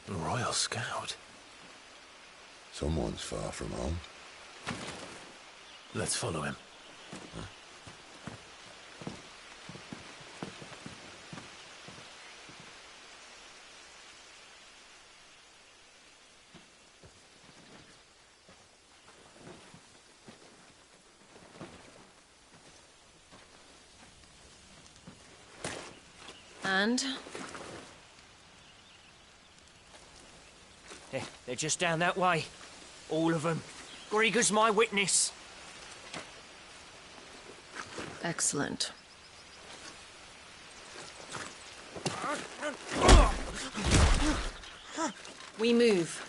Royal Scout. Someone's far from home. Let's follow him. And? They're just down that way. All of them. Grieger's my witness. Excellent. We move.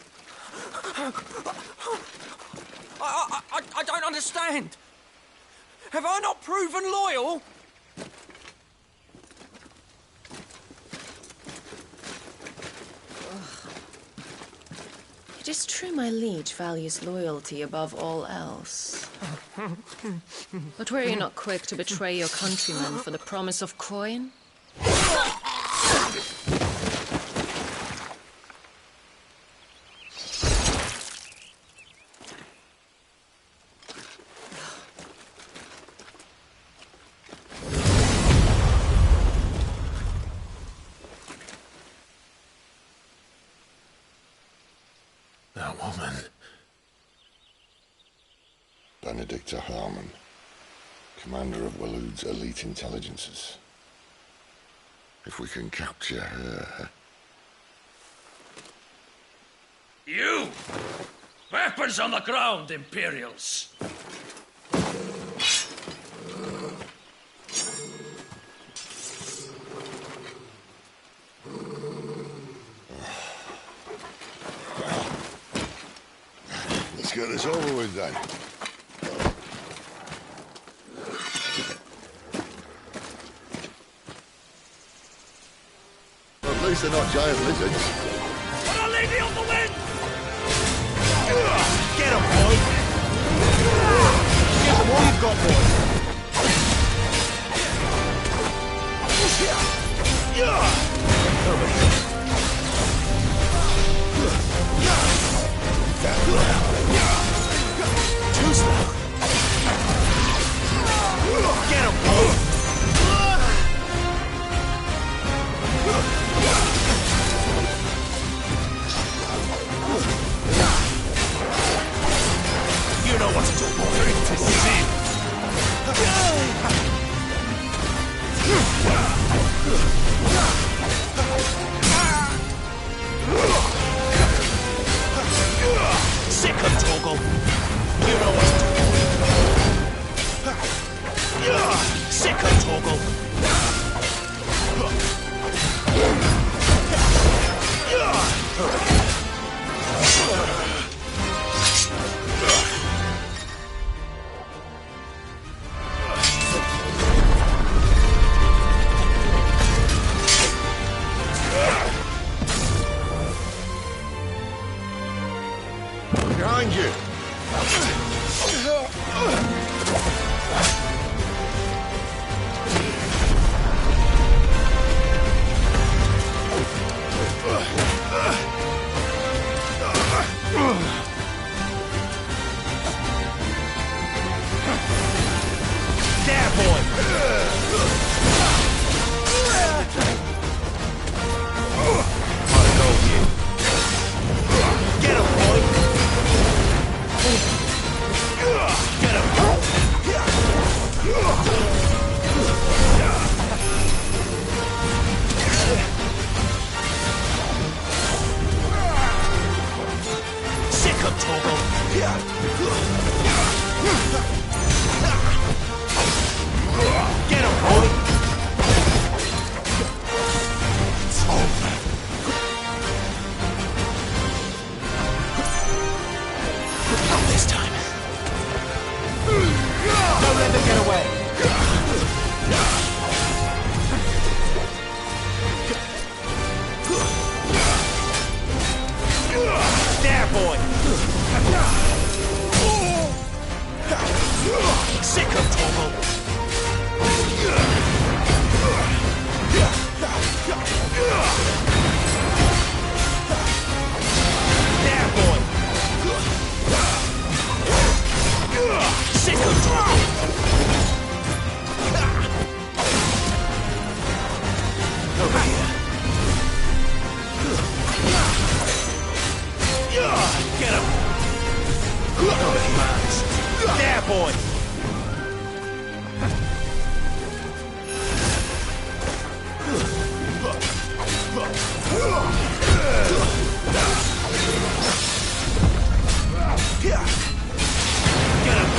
I don't understand. Have I not proven loyal? It is true my liege values loyalty above all else. But were you not quick to betray your countrymen for the promise of coin? That woman. Benedicta Harmon, commander of Waloed's elite intelligences. If we can capture her... You! Weapons on the ground, Imperials! Let's get this over with then. At least they're not giant lizards. Put a lady on the wind! Get him, boy! Get him all you've got, boy! Over here. Too slow. Get him, boy! You know what to do, boy. To see. Sick of Torgal. You know what to do. Sick of Torgal. Behind you! There, boy! I'll go here. Get him, boy! Get him! Sick of Torgal! Get him, boy! It's over. Not this time. Don't let them get away. There, boy! Sick of Torgal! There, boy! Sick of Torgal! Over here. Get him! There, boy! Get him!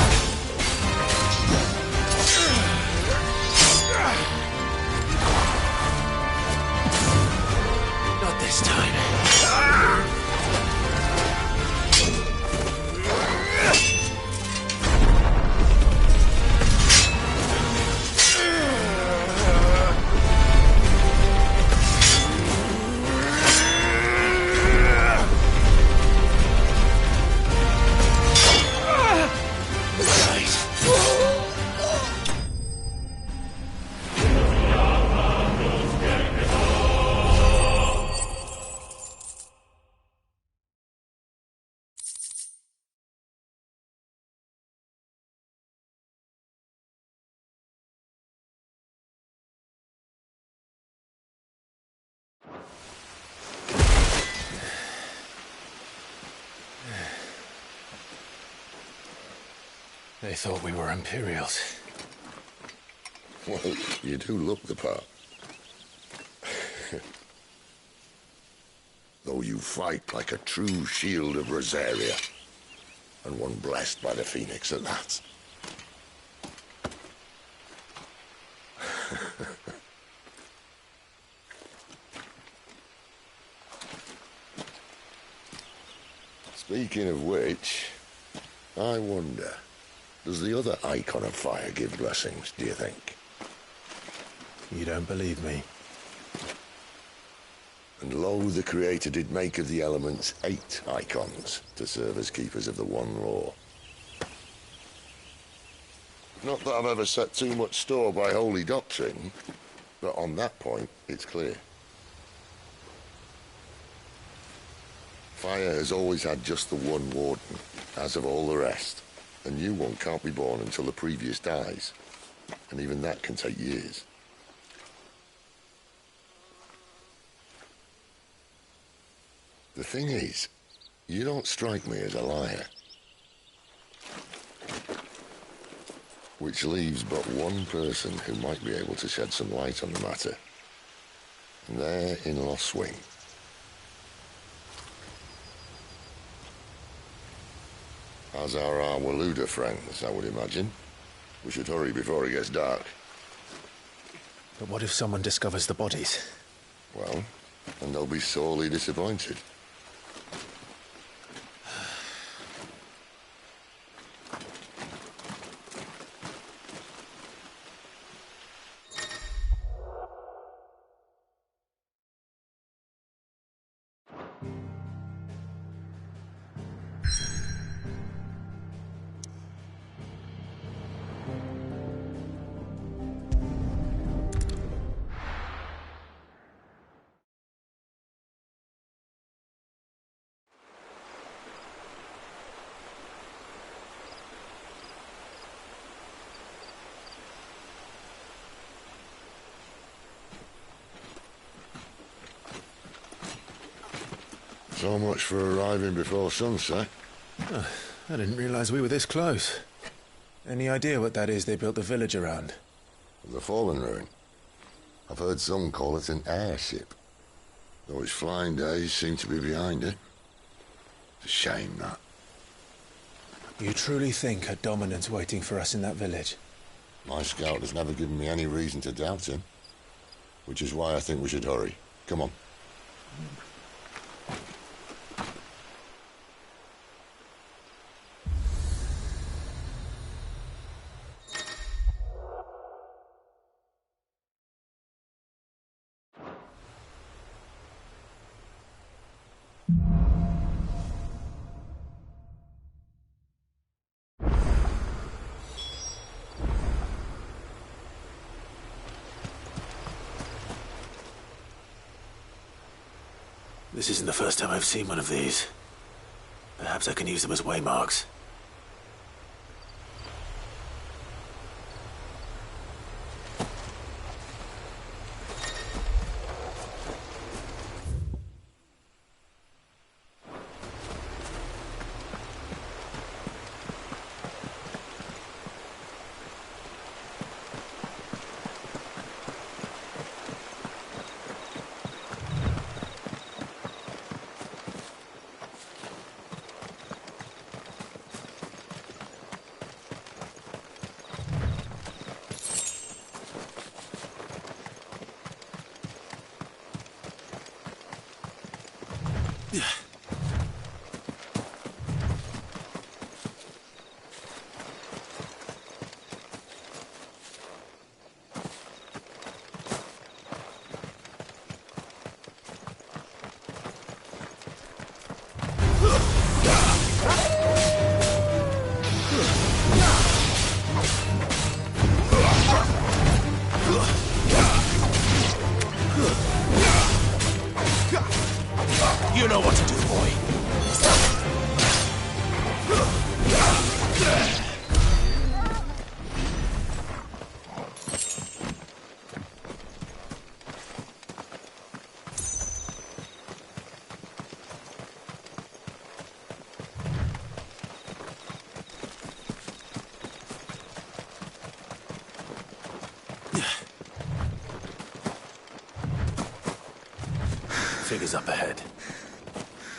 Not this time. They thought we were Imperials. Well, you do look the part. Though you fight like a true shield of Rosaria. And one blessed by the Phoenix at that. Speaking of which, I wonder, does the other Icon of Fire give blessings, do you think? You don't believe me? And lo, the Creator did make of the elements 8 Icons to serve as keepers of the one law. Not that I've ever set too much store by holy doctrine, but on that point, it's clear. Fire has always had just the one warden, as of all the rest. A new one can't be born until the previous dies, and even that can take years. The thing is, you don't strike me as a liar. Which leaves but one person who might be able to shed some light on the matter. And they're in Lostwing. As are our Waluda friends, I would imagine. We should hurry before it gets dark. But what if someone discovers the bodies? Well, and they'll be sorely disappointed. So much for arriving before sunset. Oh, I didn't realize we were this close. Any idea what that is they built the village around? The Fallen Ruin. I've heard some call it an airship. Though its flying days seem to be behind it. It's a shame, that. You truly think a Dominant's waiting for us in that village? My scout has never given me any reason to doubt him. Which is why I think we should hurry. Come on. This isn't the first time I've seen one of these. Perhaps I can use them as waymarks. You know what to do, boy. Figures up ahead.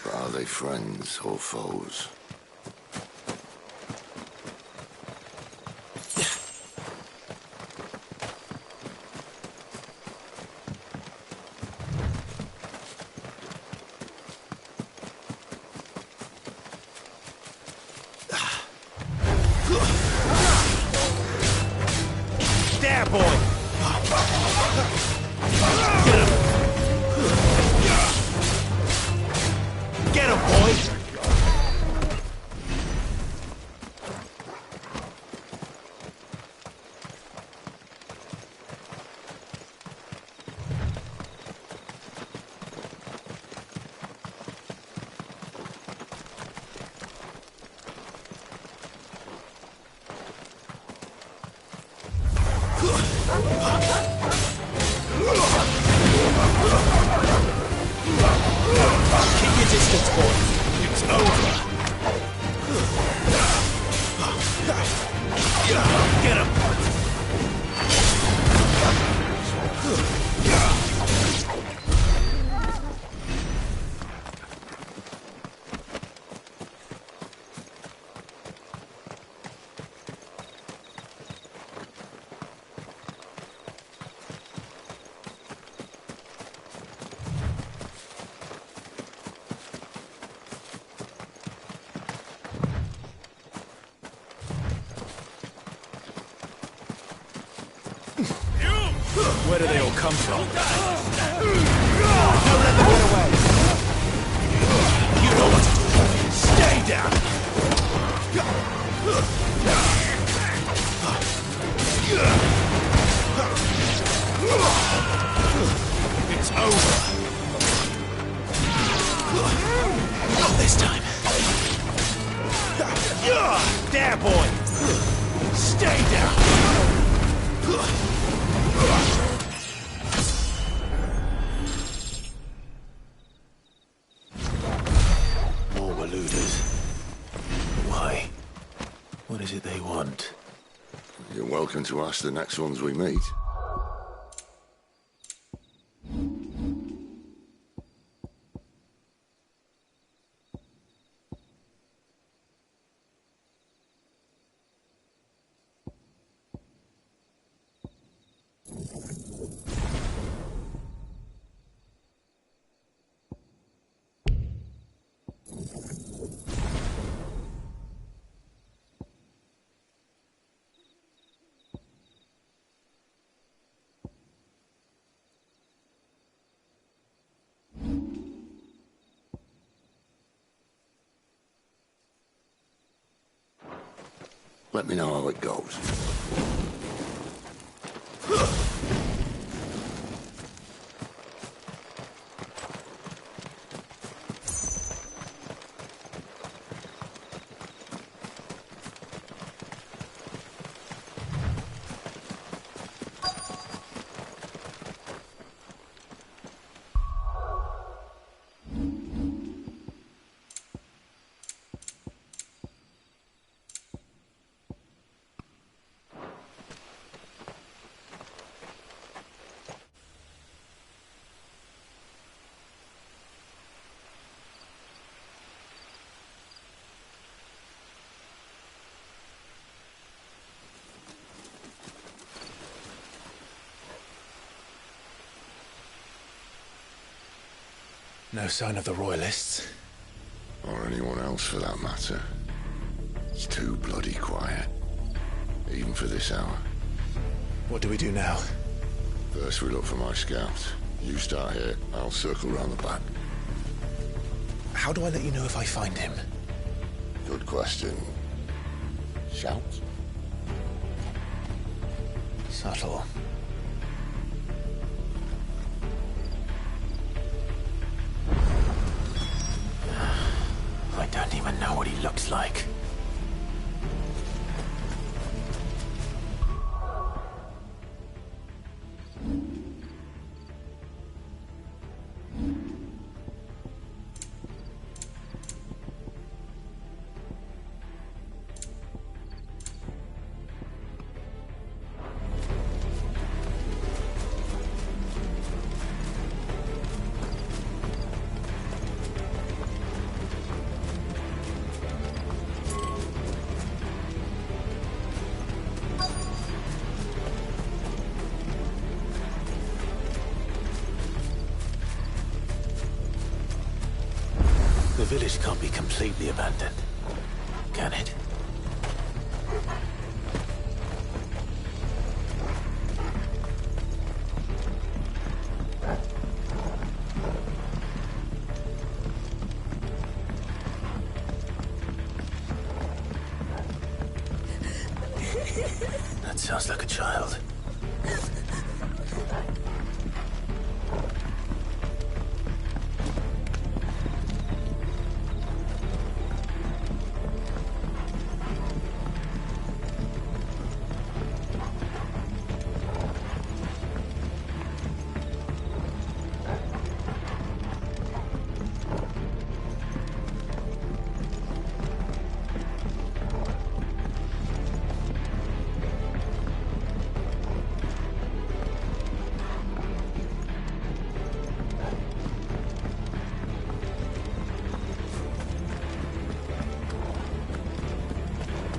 But are they friends or foes? There, boy! Get him, boy! Keep your distance, boy. It's over. Get him. Where do they all come from? Don't let them get away! You know what to do! Stay down! It's over! Not this time! There, boy! Stay down! More Waluders. Why? What is it they want? You're welcome to ask the next ones we meet. Let me know how it goes. No sign of the Royalists. Or anyone else for that matter. It's too bloody quiet. Even for this hour. What do we do now? First we look for my scouts. You start here, I'll circle round the back. How do I let you know if I find him? Good question. Shout? Subtle. I don't even know what he looks like. The village can't be completely abandoned, can it? That sounds like a child.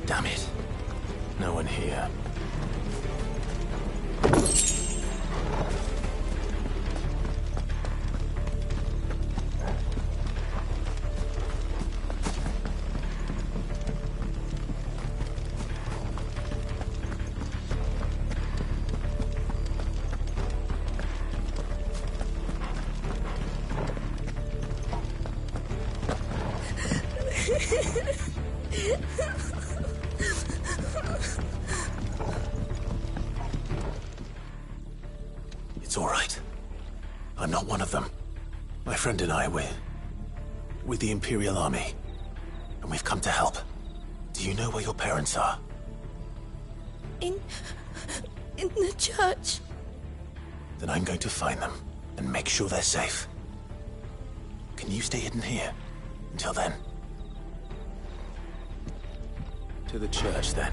Damn it. No one here. It's all right. I'm not one of them. My friend and I, we're with the Imperial Army, and we've come to help. Do you know where your parents are? In the church. Then I'm going to find them and make sure they're safe. Can you stay hidden here until then? To the church, then.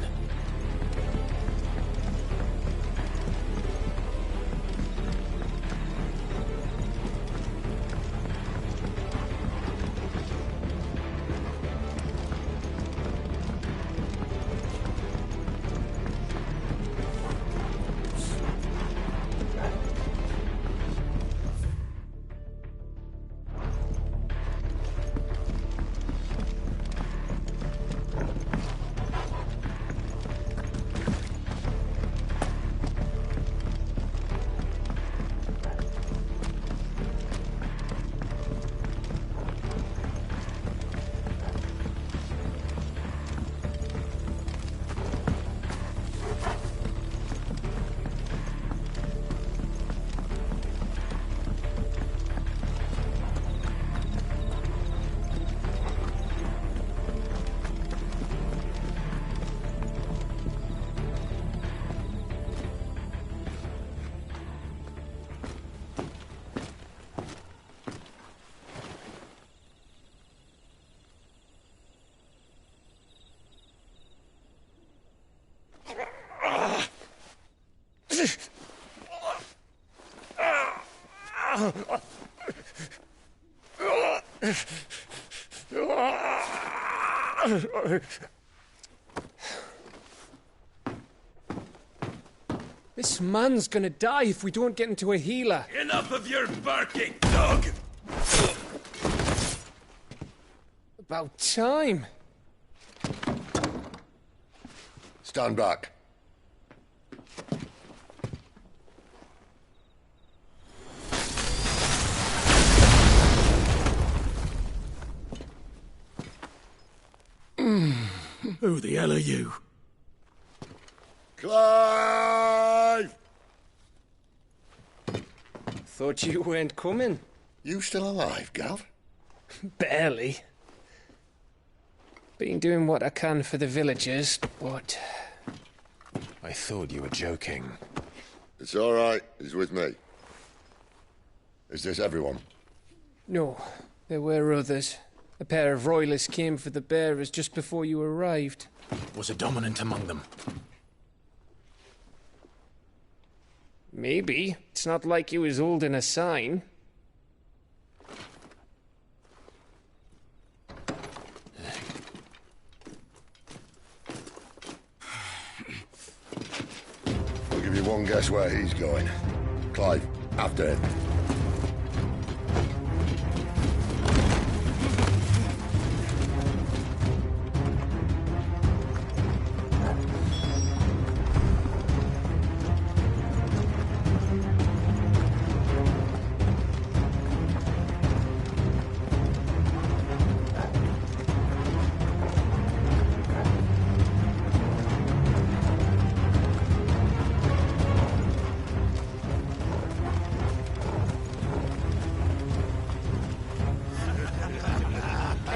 This man's gonna die if we don't get into a healer. Enough of your barking, dog! About time. Stand back. Who the hell are you? Clive! Thought you weren't coming. You still alive, Gav? Barely. Been doing what I can for the villagers, but... I thought you were joking. It's all right. He's with me. Is this everyone? No, there were others. A pair of royalists came for the bearers just before you arrived. Was a dominant among them? Maybe. It's not like he was holding a sign. I'll give you one guess where he's going. Clive, after him.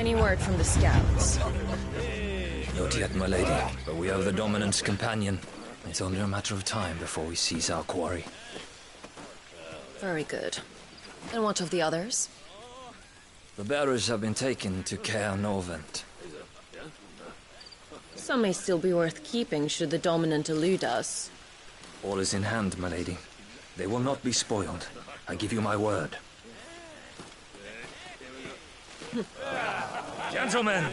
Any word from the scouts? Not yet, my lady, but we have the Dominant's companion. It's only a matter of time before we seize our quarry. Very good. And what of the others? The bearers have been taken to Caer Norvent. Some may still be worth keeping should the Dominant elude us. All is in hand, my lady. They will not be spoiled. I give you my word. Gentlemen,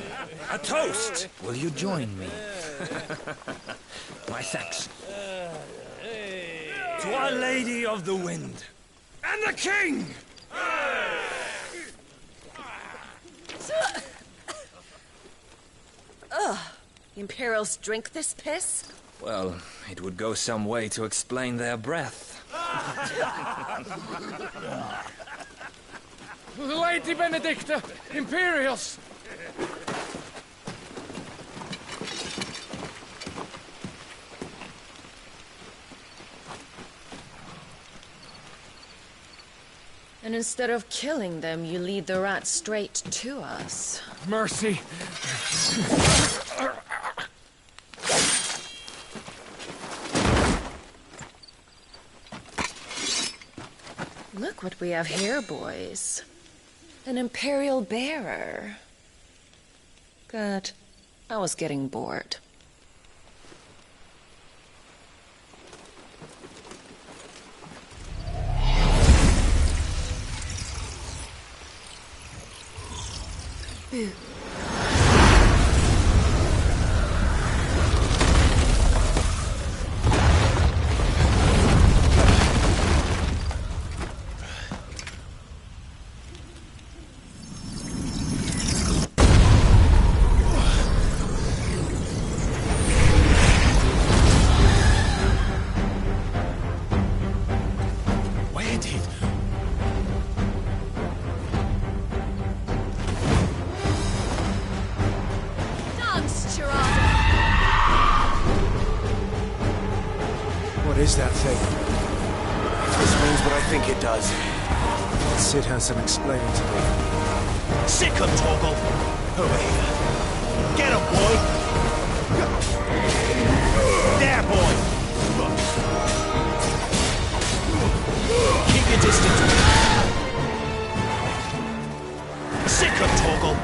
a toast! Will you join me? My thanks. To Our Lady of the Wind. And the King! Ugh. Imperials drink this piss? Well, it would go some way to explain their breath. Lady Benedicta! Imperials! And instead of killing them, you lead the rats straight to us. Mercy! Look what we have here, boys. An Imperial bearer. Good. I was getting bored. Boo. What is that thing? If this means what I think it does, Cid has some explaining to do. Sick him, Torgal! Over here. Get him, boy! There, boy! Keep your distance. Sick him, Torgal!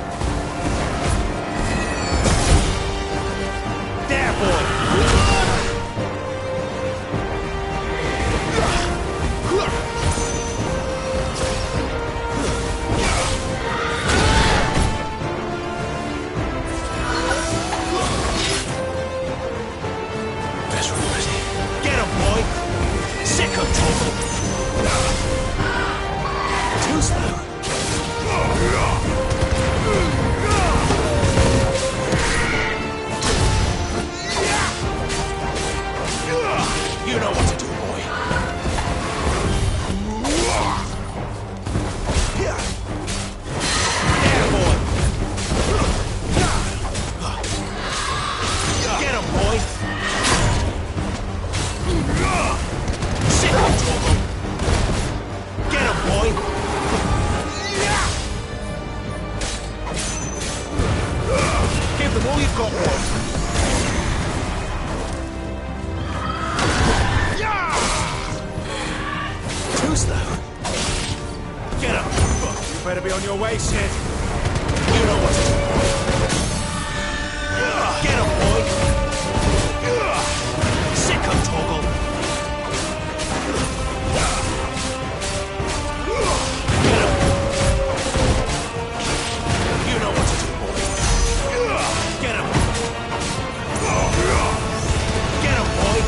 There, boy! Too slow. You know what to do, boy. There, boy. Get him, boy. Sick him, Torgal. Get him, boy! Give them all you've got, boy! Too slow. Get him! You better be on your way, Cid. You know what to do, boy. Get him, boy! Sick him, Torgal. You know what to do, boy. Get him. Get him, boy.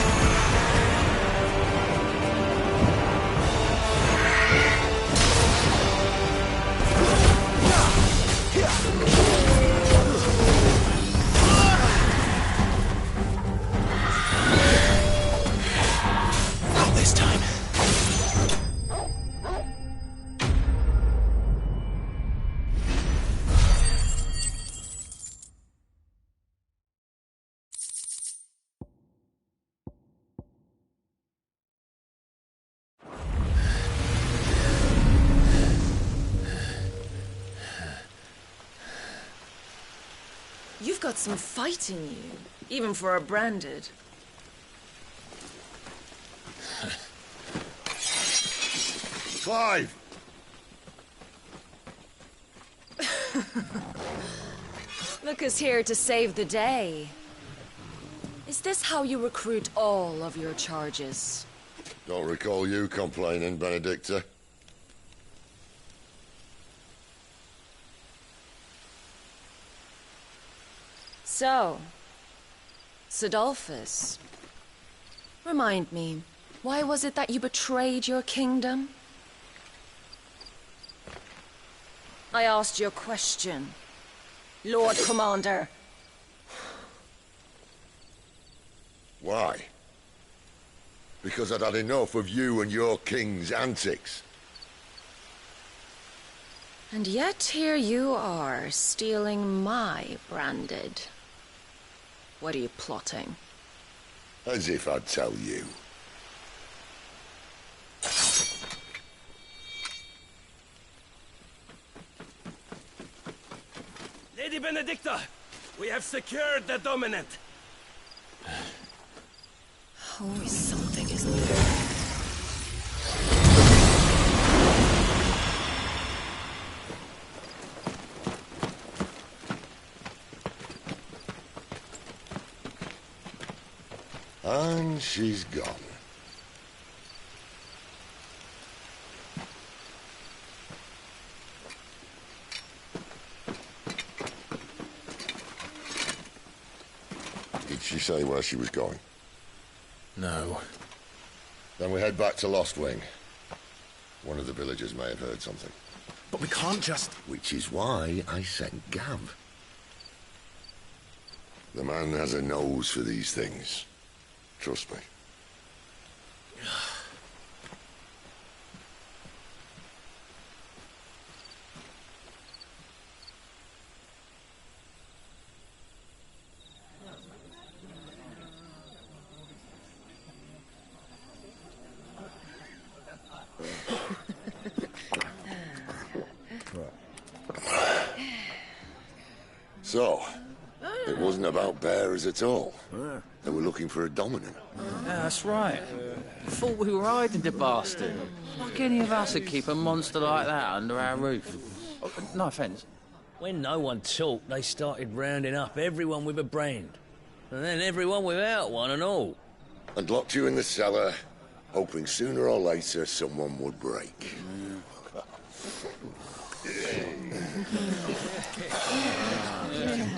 You've got some fight in you, even for a branded. Clive! Look who's here to save the day. Is this how you recruit all of your charges? Don't recall you complaining, Benedicta. So, Cidolfus, remind me, why was it that you betrayed your kingdom? I asked you a question, Lord Commander. Why? Because I'd had enough of you and your king's antics. And yet here you are, stealing my branded. What are you plotting? As if I'd tell you. Lady Benedicta, we have secured the Dominant. Always something, isn't there? And she's gone. Did she say where she was going? No. Then we head back to Lost Wing. One of the villagers may have heard something. But we can't just... Which is why I sent Gav. The man has a nose for these things. Trust me. So, it wasn't about bearers at all. They were looking for a dominant. Yeah, that's right. Thought we were hiding the bastard. Like any of us would keep a monster like that under our roof. Oh, no offence. When no one talked, they started rounding up everyone with a brand. And then everyone without one and all. And locked you in the cellar, hoping sooner or later someone would break.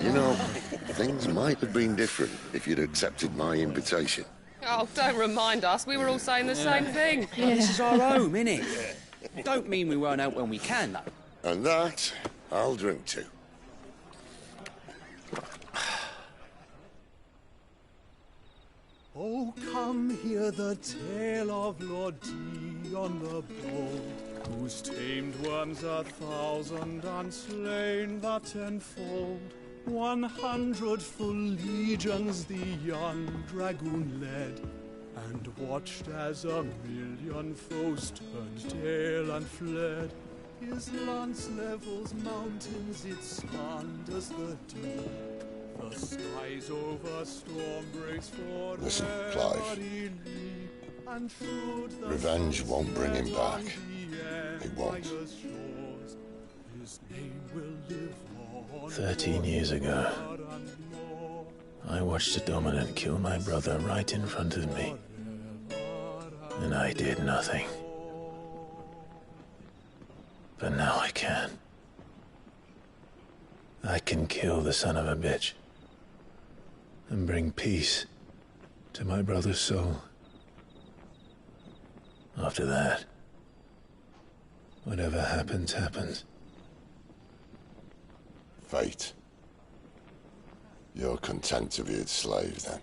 You know, things might have been different if you'd accepted my invitation. Oh, don't remind us. We were all saying the same thing. This is our home, innit? Don't mean we won't out when we can, though. And that, I'll drink to. Oh, come hear the tale of Lord Dion the Bold, who's tamed worms 1,000 and slain the 10-fold. 100 full legions the young dragoon led, and watched as 1,000,000 foes turned tail and fled. His lance levels mountains, it slanders the deep. The skies over storm breaks for Listen, Clive. Revenge won't bring him back. It won't. 13 years ago, I watched a dominant kill my brother right in front of me. And I did nothing. But now I can. I can kill the son of a bitch. And bring peace to my brother's soul. After that, whatever happens, happens. Fate. You're content to be its slave, then?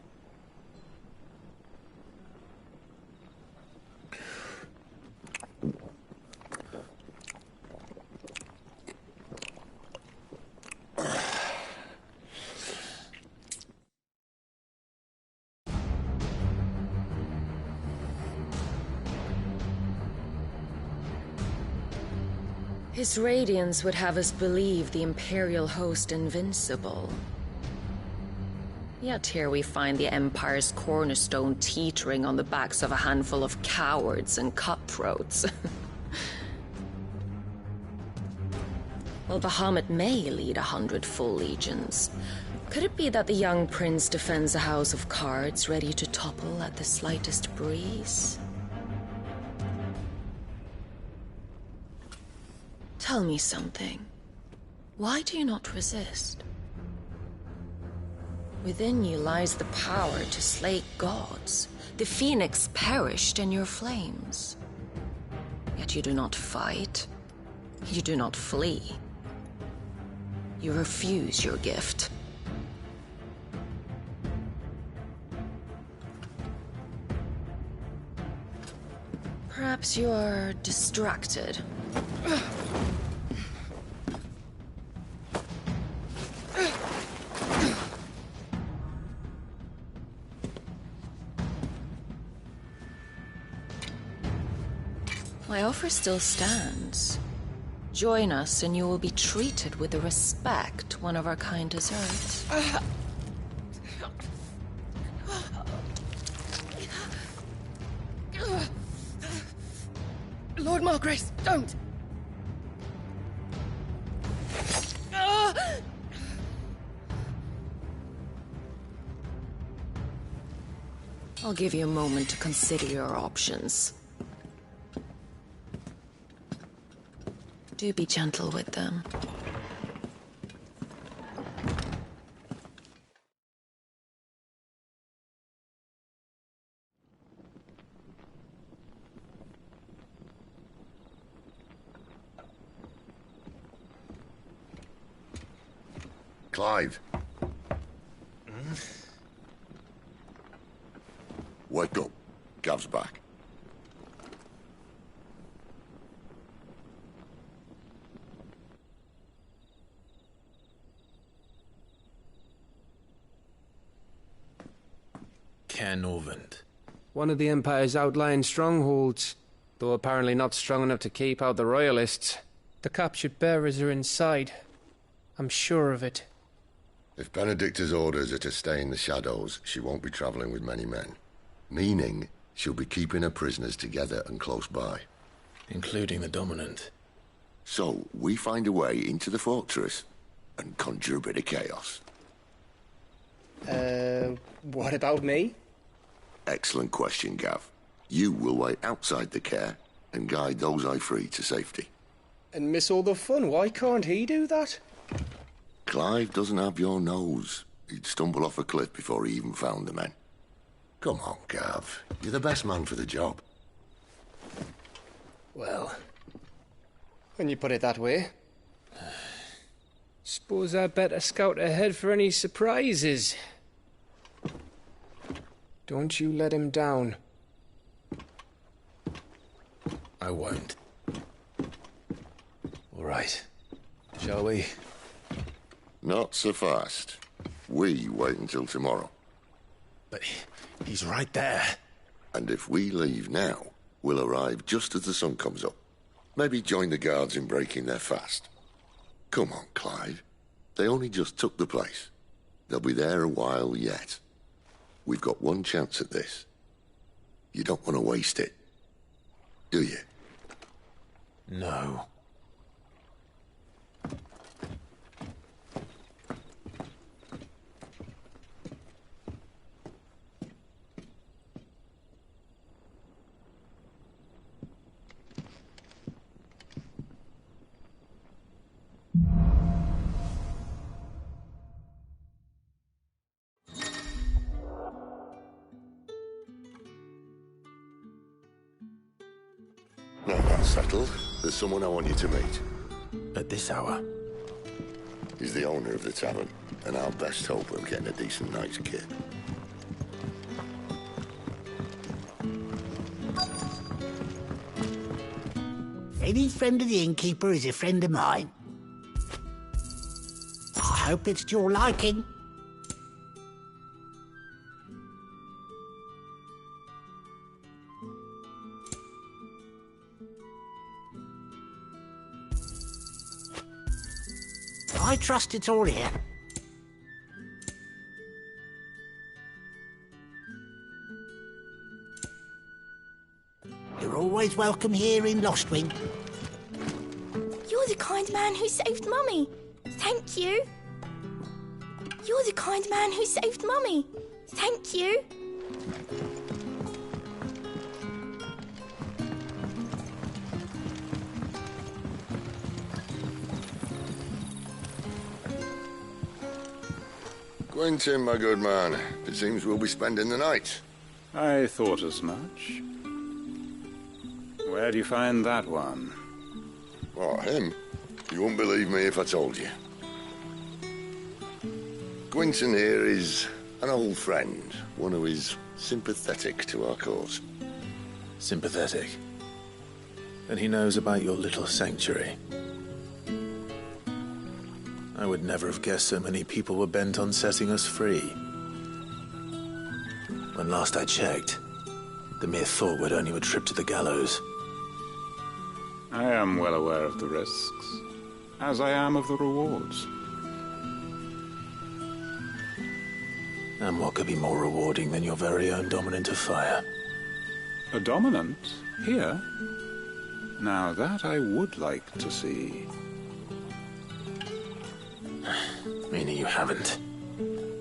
His radiance would have us believe the Imperial host invincible. Yet here we find the Empire's cornerstone teetering on the backs of a handful of cowards and cutthroats. Well, Bahamut may lead 100 full legions. Could it be that the young prince defends a house of cards ready to topple at the slightest breeze? Tell me something. Why do you not resist? Within you lies the power to slay gods. The Phoenix perished in your flames. Yet you do not fight. You do not flee. You refuse your gift. Perhaps you're distracted. My offer still stands. Join us and you will be treated with the respect one of our kind deserves. Lord Margrace, don't! I'll give you a moment to consider your options. Do be gentle with them. Clive. Wake up. Gav's back. Caer Norvund. One of the Empire's outlying strongholds, though apparently not strong enough to keep out the Royalists. The captured bearers are inside. I'm sure of it. If Benedicta's orders are to stay in the shadows, she won't be travelling with many men. Meaning, she'll be keeping her prisoners together and close by. Including the Dominant. So, we find a way into the fortress and conjure a bit of chaos. What about me? Excellent question, Gav. You will wait outside the Caer and guide those I free to safety. And miss all the fun. Why can't he do that? Clive doesn't have your nose. He'd stumble off a cliff before he even found the men. Come on, Gav. You're the best man for the job. Well, when you put it that way. Suppose I'd better scout ahead for any surprises. Don't you let him down. I won't. All right. Shall we? Not so fast. We wait until tomorrow. But he's right there. And if we leave now, we'll arrive just as the sun comes up. Maybe join the guards in breaking their fast. Come on, Clive. They only just took the place. They'll be there a while yet. We've got one chance at this. You don't want to waste it, do you? No. Now that's settled. There's someone I want you to meet. At this hour? He's the owner of the tavern, and our best hope of getting a decent night's kit. Any friend of the innkeeper is a friend of mine. I hope it's to your liking. I trust it's all here. always welcome here in Lostwing. You're the kind man who saved Mummy. Thank you. You're the kind man who saved Mummy. Thank you. Quentin, my good man. It seems we'll be spending the night. I thought as much. Where do you find that one? What, him? You wouldn't believe me if I told you. Quentin here is an old friend, one who is sympathetic to our cause. Sympathetic? And he knows about your little sanctuary. I would never have guessed so many people were bent on setting us free. When last I checked, the mere thought would earn you a trip to the gallows. I am well aware of the risks, as I am of the rewards. And what could be more rewarding than your very own dominant of fire? A dominant? Here? Now that I would like to see. Meaning you haven't?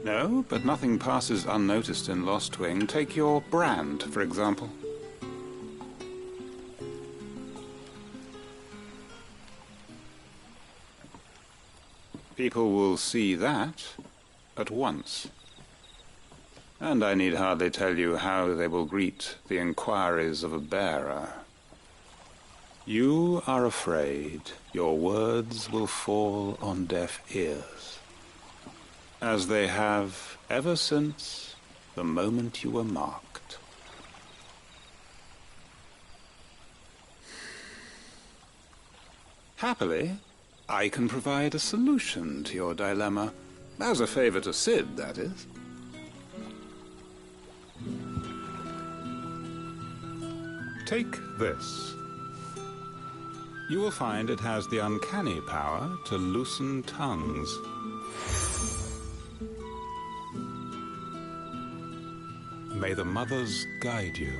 No, but nothing passes unnoticed in Lostwing. Take your brand, for example. People will see that at once. And I need hardly tell you how they will greet the inquiries of a bearer. You are afraid your words will fall on deaf ears, as they have ever since the moment you were marked. Happily, I can provide a solution to your dilemma, as a favor to Cid, that is. Take this. You will find it has the uncanny power to loosen tongues. May the mothers guide you.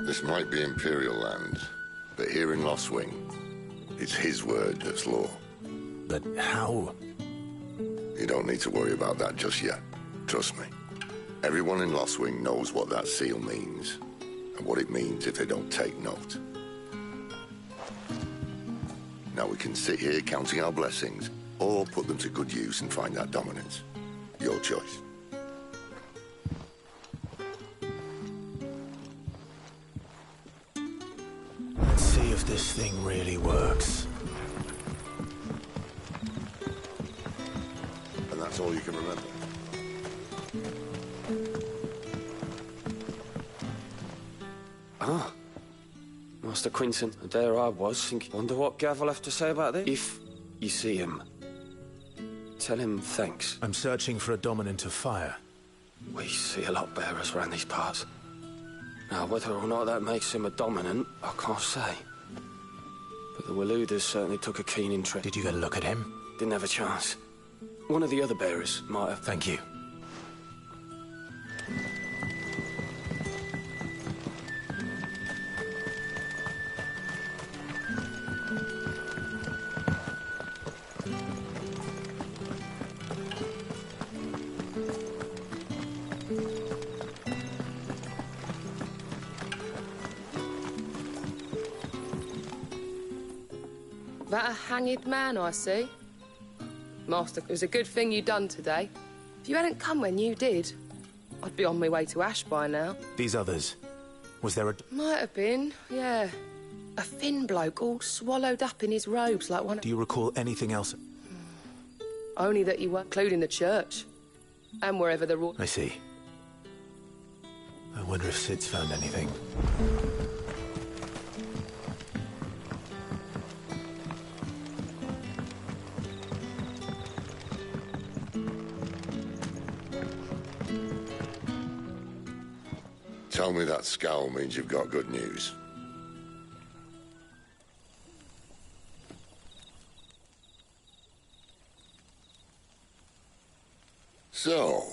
This might be Imperial land, but here in Lostwing, it's his word that's law. But how? You don't need to worry about that just yet. Trust me. Everyone in Lostwing knows what that seal means, and what it means if they don't take note. Now we can sit here counting our blessings, or put them to good use and find that dominance. Your choice. Let's see if this thing really works. And that's all you can remember. Ah, Master Quentin, and there I was thinking, wonder what Gav will have to say about this. If you see him, tell him thanks. I'm searching for a dominant of fire. We see a lot of bearers around these parts. Now, whether or not that makes him a dominant, I can't say. But the Waluders certainly took a keen interest. Did you get a look at him? Didn't have a chance. One of the other bearers might have. Thank you. That a hanged man I see? Master, it was a good thing you done today. If you hadn't come when you did, I'd be on my way to Ash by now. These others, was there a... Might have been, yeah. A thin bloke all swallowed up in his robes like one... Do you recall anything else? Only that you weren't including the church. And wherever the... I see. I wonder if Cid's found anything. Tell me that scowl means you've got good news. So,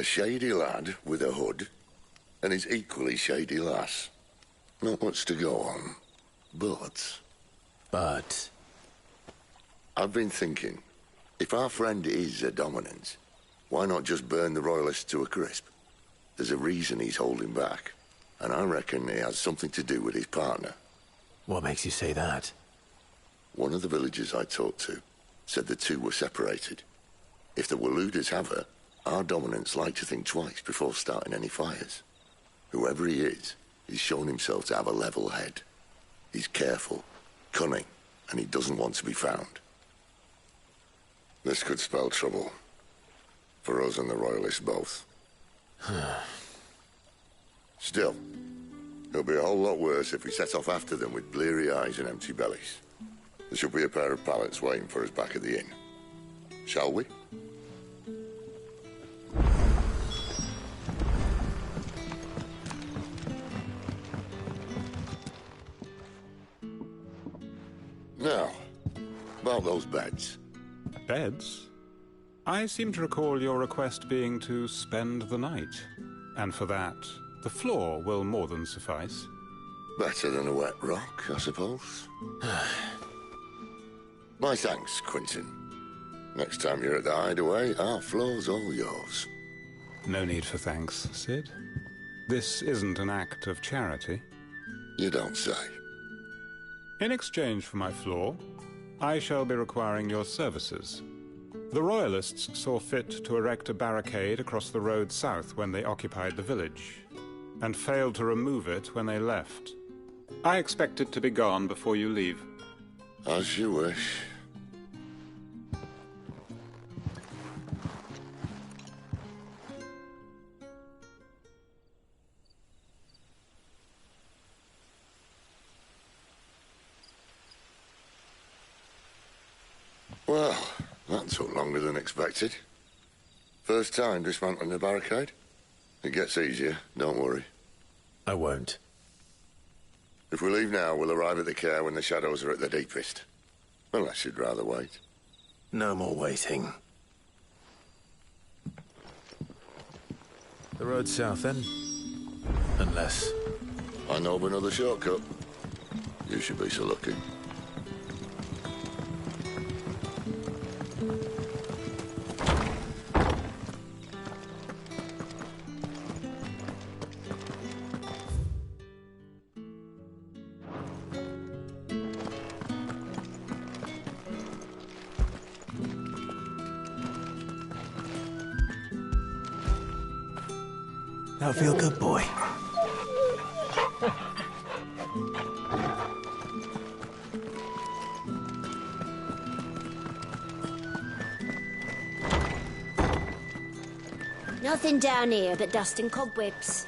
A shady lad with a hood, and his equally shady lass. Not much to go on, but... But? I've been thinking, if our friend is a dominant, why not just burn the Royalists to a crisp? There's a reason he's holding back, and I reckon it has something to do with his partner. What makes you say that? One of the villagers I talked to said the two were separated. If the Waluders have her, our dominants like to think twice before starting any fires. Whoever he is, he's shown himself to have a level head. He's careful, cunning, and he doesn't want to be found. This could spell trouble. For us and the Royalists both. Still, it'll be a whole lot worse if we set off after them with bleary eyes and empty bellies. There should be a pair of pallets waiting for us back at the inn. Shall we? Now, about those beds. Beds? I seem to recall your request being to spend the night. And for that, the floor will more than suffice. Better than a wet rock, I suppose. My thanks, Quentin. Next time you're at the Hideaway, our floor's all yours. No need for thanks, Sid. This isn't an act of charity. You don't say. In exchange for my floor, I shall be requiring your services. The Royalists saw fit to erect a barricade across the road south when they occupied the village, and failed to remove it when they left. I expect it to be gone before you leave. As you wish. Well, that took longer than expected. First time dismantling the barricade? It gets easier, don't worry. I won't. If we leave now, we'll arrive at the Care when the shadows are at their deepest. Unless you'd rather wait. No more waiting. The road south, then? Unless... I know of another shortcut. You should be so lucky. That'll feel good, boy. Nothing down here but dust and cobwebs.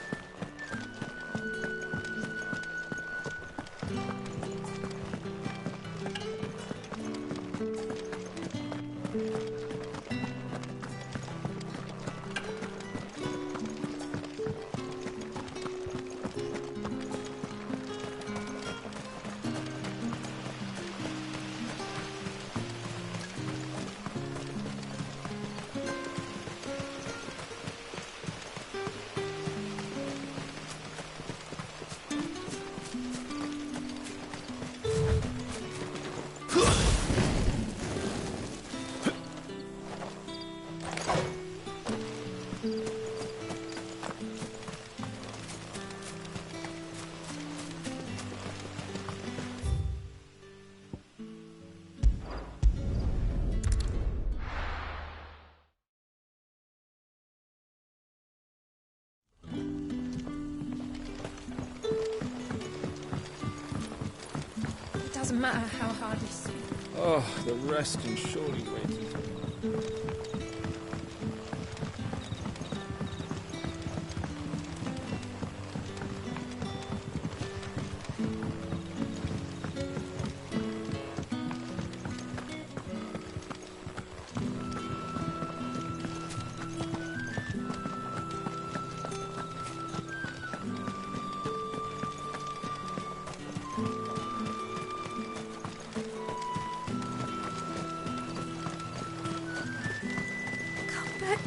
Doesn't matter how hard you swim. Oh, the rest can surely wait.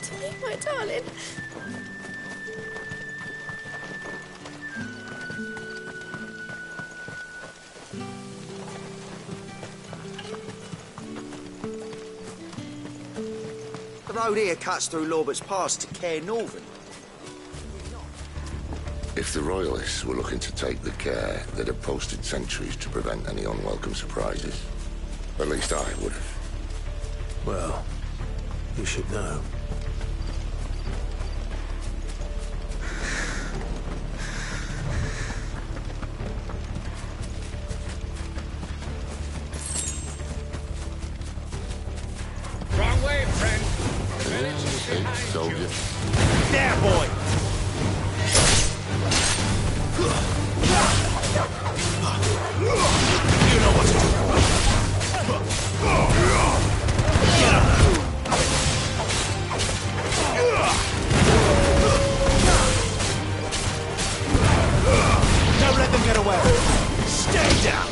to me, my darling. The road here cuts through Lorbert's Pass to Care Northern. If the Royalists were looking to take the Care, they'd have posted sentries to prevent any unwelcome surprises. At least I would have. Well, you should know. Wrong way, friend. The village is behind you. There, boy! You know what to do. Get up. Don't let them get away. Stay down.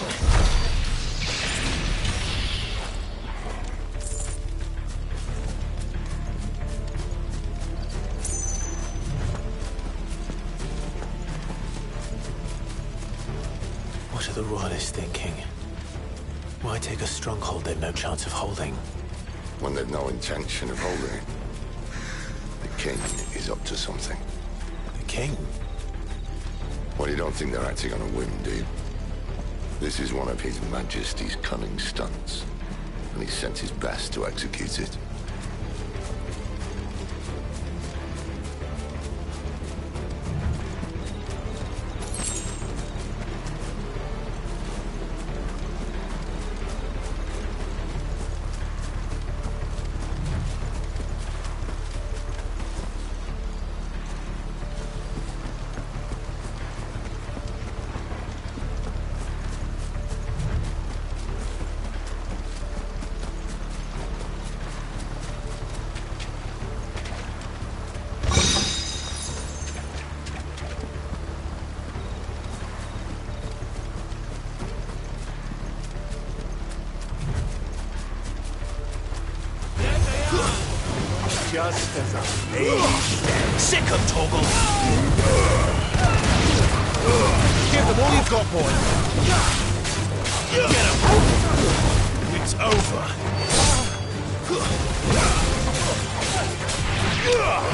What are the Royalists thinking? Why take a stronghold they've no chance of holding? When they've no intention of holding it. The King is up to something. The King? Well, you don't think they're acting on a whim, do you? This is one of His Majesty's cunning stunts, and he's sent his best to execute it. Just as a lady. Sick of Torgal! Give them all you've got, boy. Get him! It's over.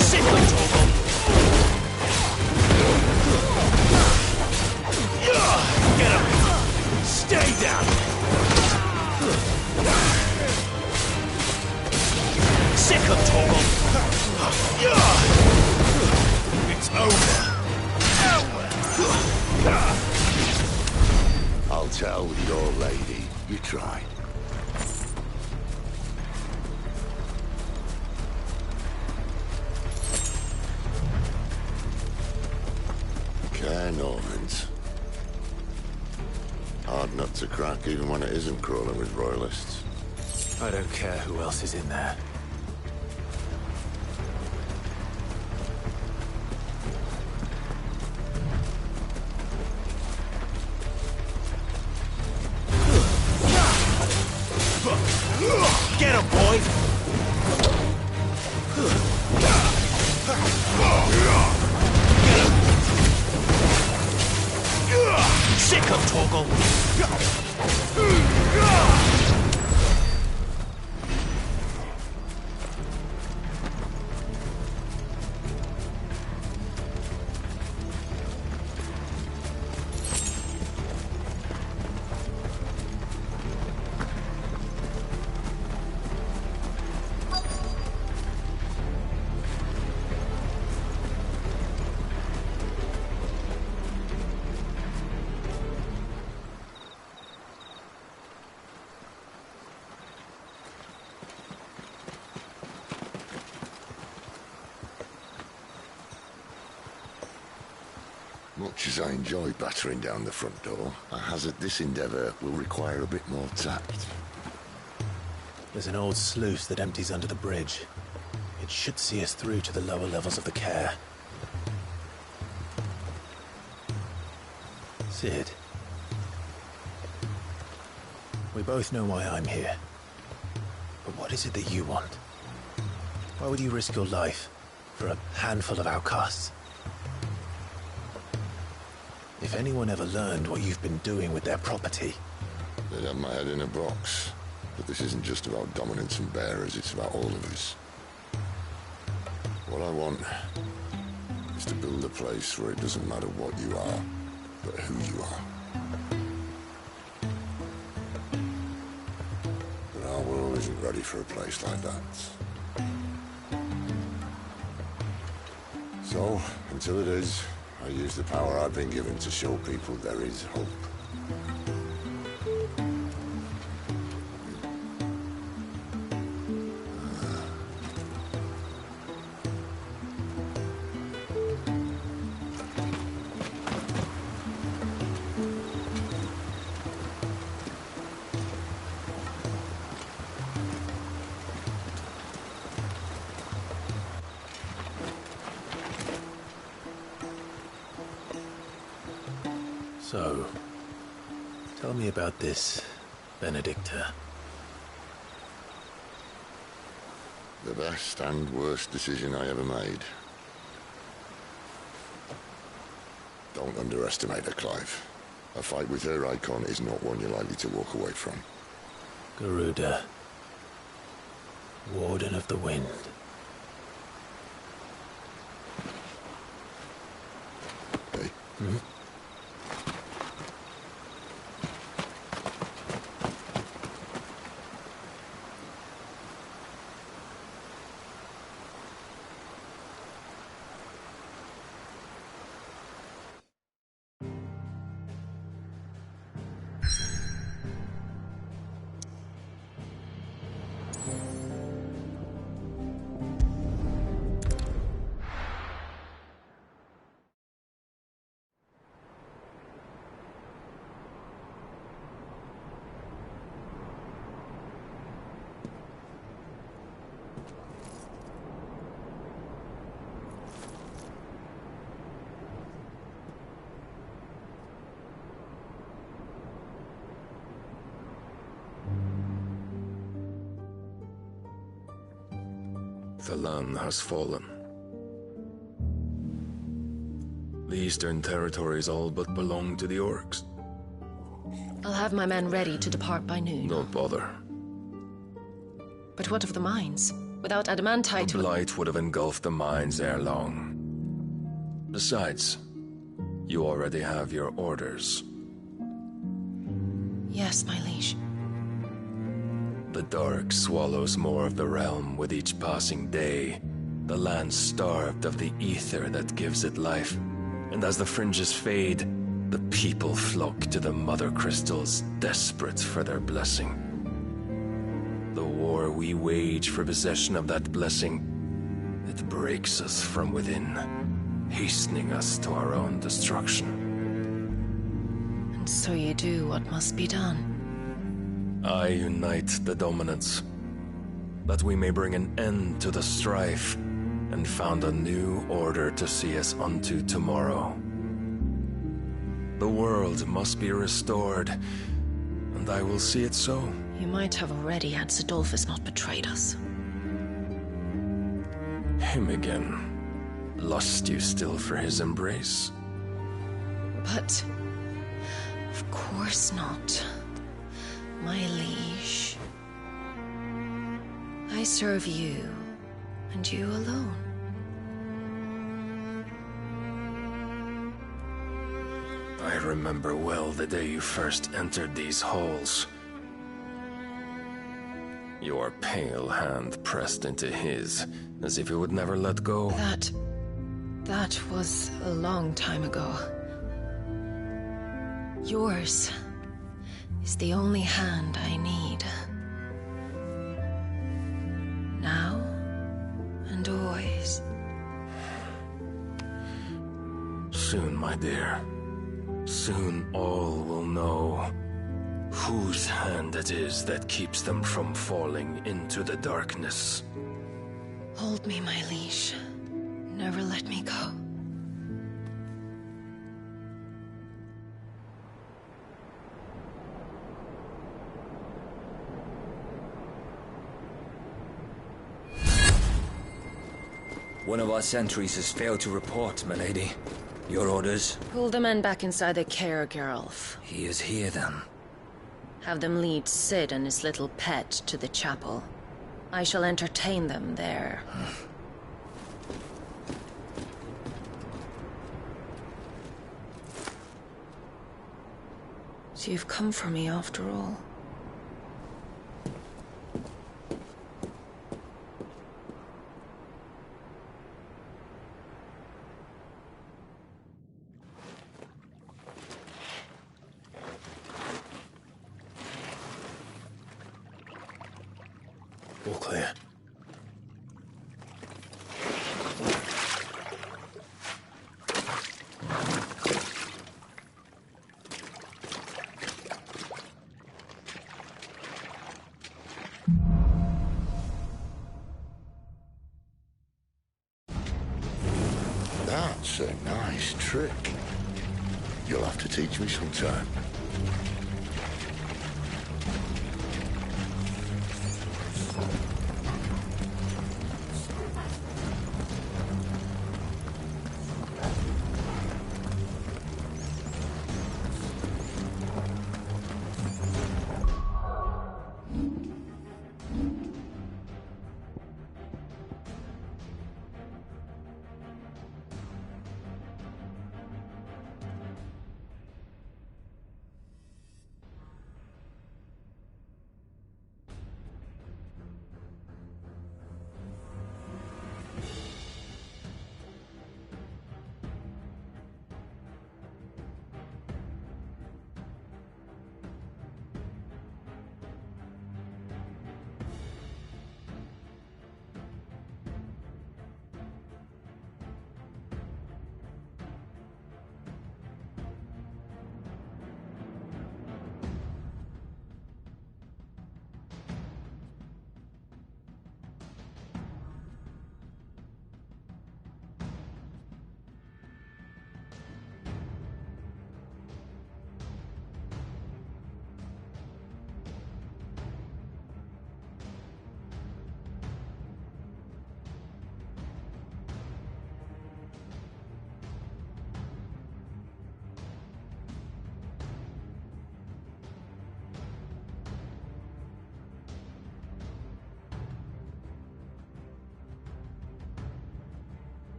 Sick of Torgal! Get him! Stay down! Sick of Torgal! It's over. I'll tell your lady. You try. Care Normans. Hard nut to crack even when it isn't crawling with Royalists. I don't care who else is in there. Get him, boy! Sick of Torgal! Much as I enjoy battering down the front door, I hazard this endeavour will require a bit more tact. There's an old sluice that empties under the bridge. It should see us through to the lower levels of the Care. Cid. We both know why I'm here. But what is it that you want? Why would you risk your life for a handful of outcasts? If anyone ever learned what you've been doing with their property... They'd have my head in a box. But this isn't just about dominance and bearers, it's about all of us. What I want is to build a place where it doesn't matter what you are, but who you are. But our world isn't ready for a place like that. So, until it is, I use the power I've been given to show people there is hope. So, tell me about this Benedicta. The best and worst decision I ever made. Don't underestimate her, Clive. A fight with her icon is not one you're likely to walk away from. Garuda, Warden of the Wind. Hey? Hmm? The land has fallen. The Eastern Territories all but belong to the Orcs. I'll have my men ready to depart by noon. Don't bother. But what of the mines? Without adamantite... The Blight would have engulfed the mines ere long. Besides, you already have your orders. Yes, my liege. The dark swallows more of the realm with each passing day. The land starved of the ether that gives it life. And as the fringes fade, the people flock to the mother crystals, desperate for their blessing. The war we wage for possession of that blessing, it breaks us from within, hastening us to our own destruction. And so you do what must be done. I unite the dominants, that we may bring an end to the strife, and found a new order to see us unto tomorrow. The world must be restored, and I will see it so. You might have already had Sidolphus not betrayed us. Him again. Lust you still for his embrace? But... of course not. My liege. I serve you, and you alone. I remember well the day you first entered these halls. Your pale hand pressed into his, as if you would never let go. That was a long time ago. Yours is the only hand I need. Now and always. Soon, my dear. Soon all will know whose hand it is that keeps them from falling into the darkness. Hold me, my liege. Never let me go. One of our sentries has failed to report, milady. Your orders? Pull the men back inside the care, Geralf. He is here, then. Have them lead Cid and his little pet to the chapel. I shall entertain them there. So you've come for me after all. All clear. That's a nice trick. You'll have to teach me sometime.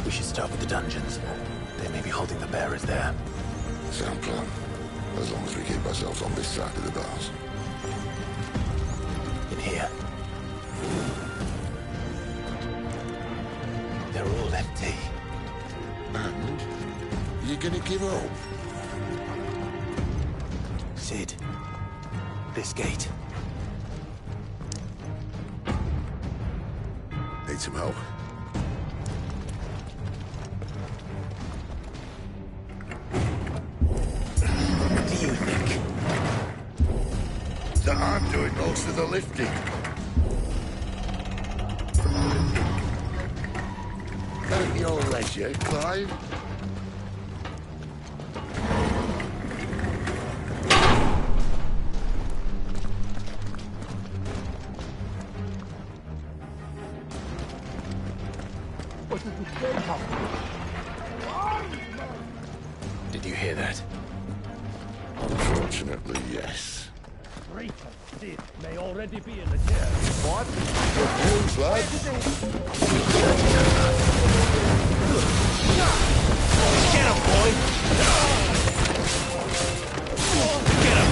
We should start with the dungeons. They may be holding the bearers there. Sound plan. As long as we keep ourselves on this side of the bars. In here. They're all empty. And? You gonna give up? Cid. This gate. Need some help? That I'm doing most of the lifting. At your leisure, Clive. Did you hear that? Unfortunately, yes. Cid may already be in the chair. What? Good news, lad. Get him, boy! Get him!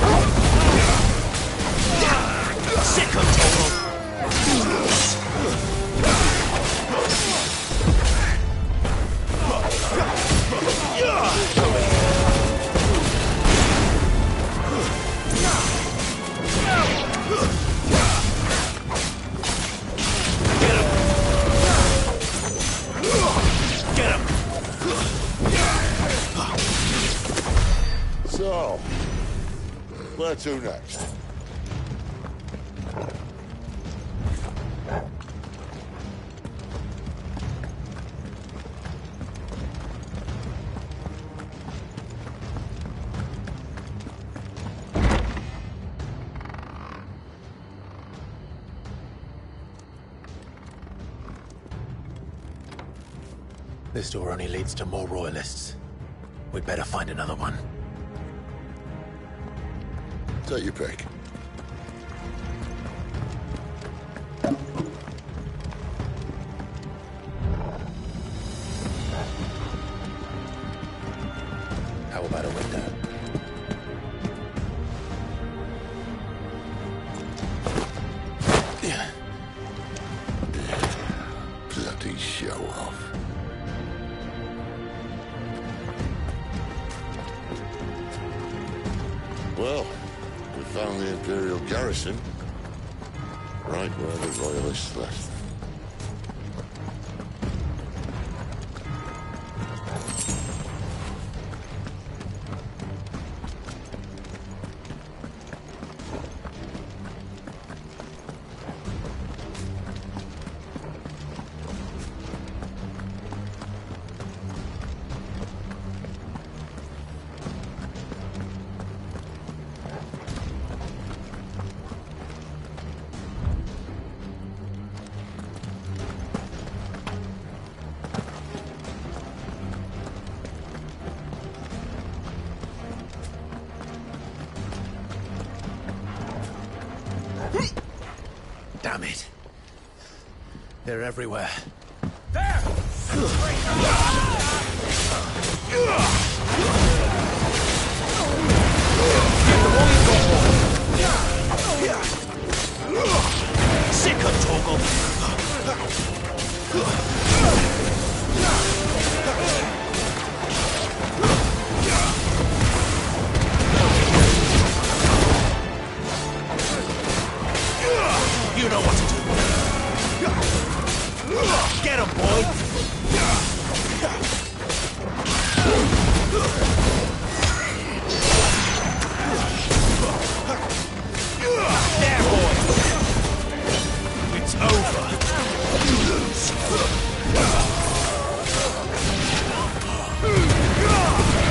Sick of total! So, where to next? This door only leads to more royalists. We'd better find another one. Take your pick. How about a window? Bloody show off. Well, we found the Imperial garrison. Right where the Royalists left. Damn it. They're everywhere. Sick of Torgal. You know what to do. Get him, boy. There, boy. It's over. You lose.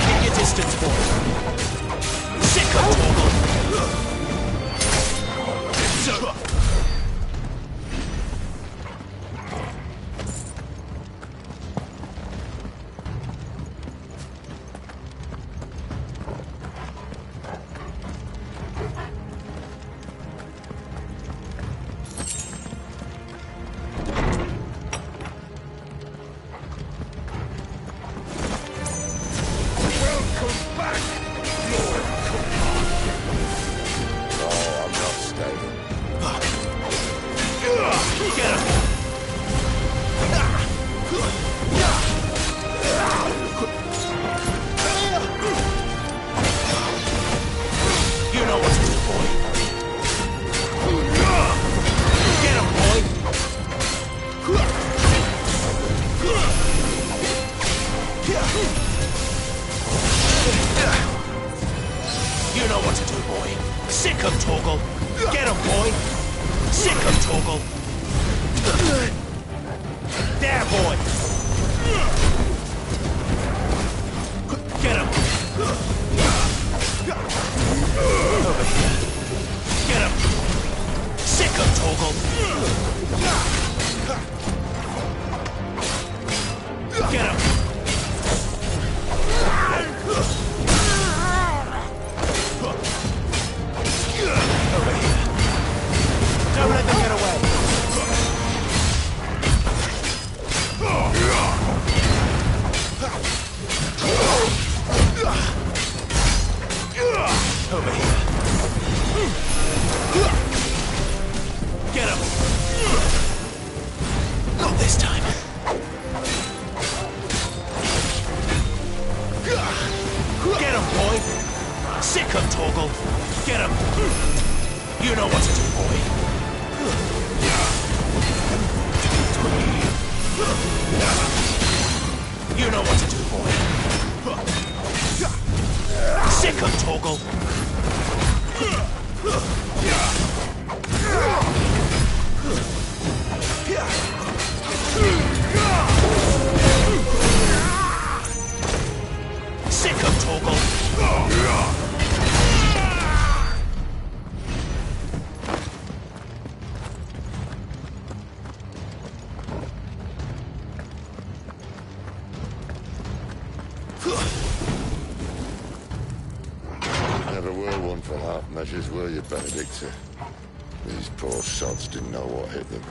Keep your distance, boy. Sick of Torgal. It's over. You know what to do, boy. Sick of Torgal. Get him, boy. Sick of Torgal. There, boy. Get him. Over here. Get him. Sick of Torgal. Get him. Over here. Don't let them get away. Over here. Get him. Not this time. Get him, boy. Sick of Torgal. Get him. You know what to do, boy. You know what to do, boy. Sick of Torgal. Sick of Torgal. one for half measures, were you, Benedicta? These poor sods didn't know what hit them.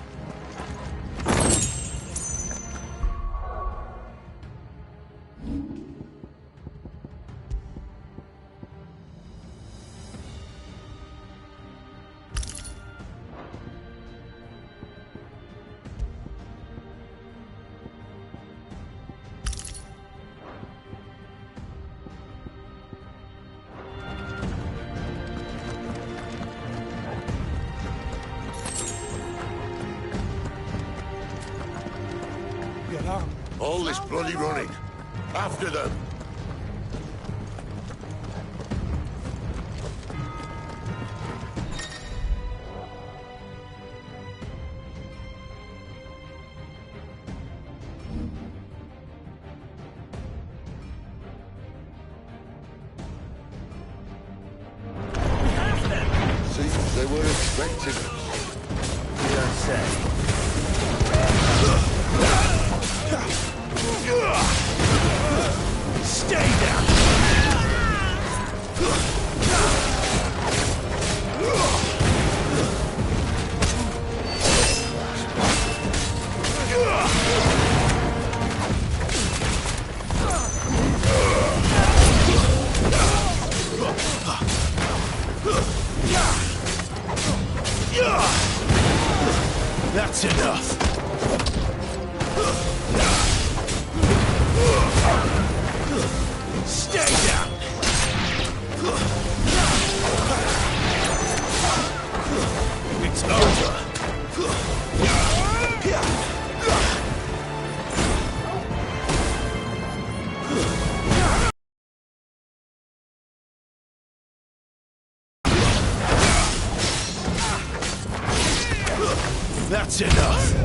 All this bloody running. After them. See, they were expecting us. You don't say. Stay down! That's enough! Stay down! It's over! That's enough!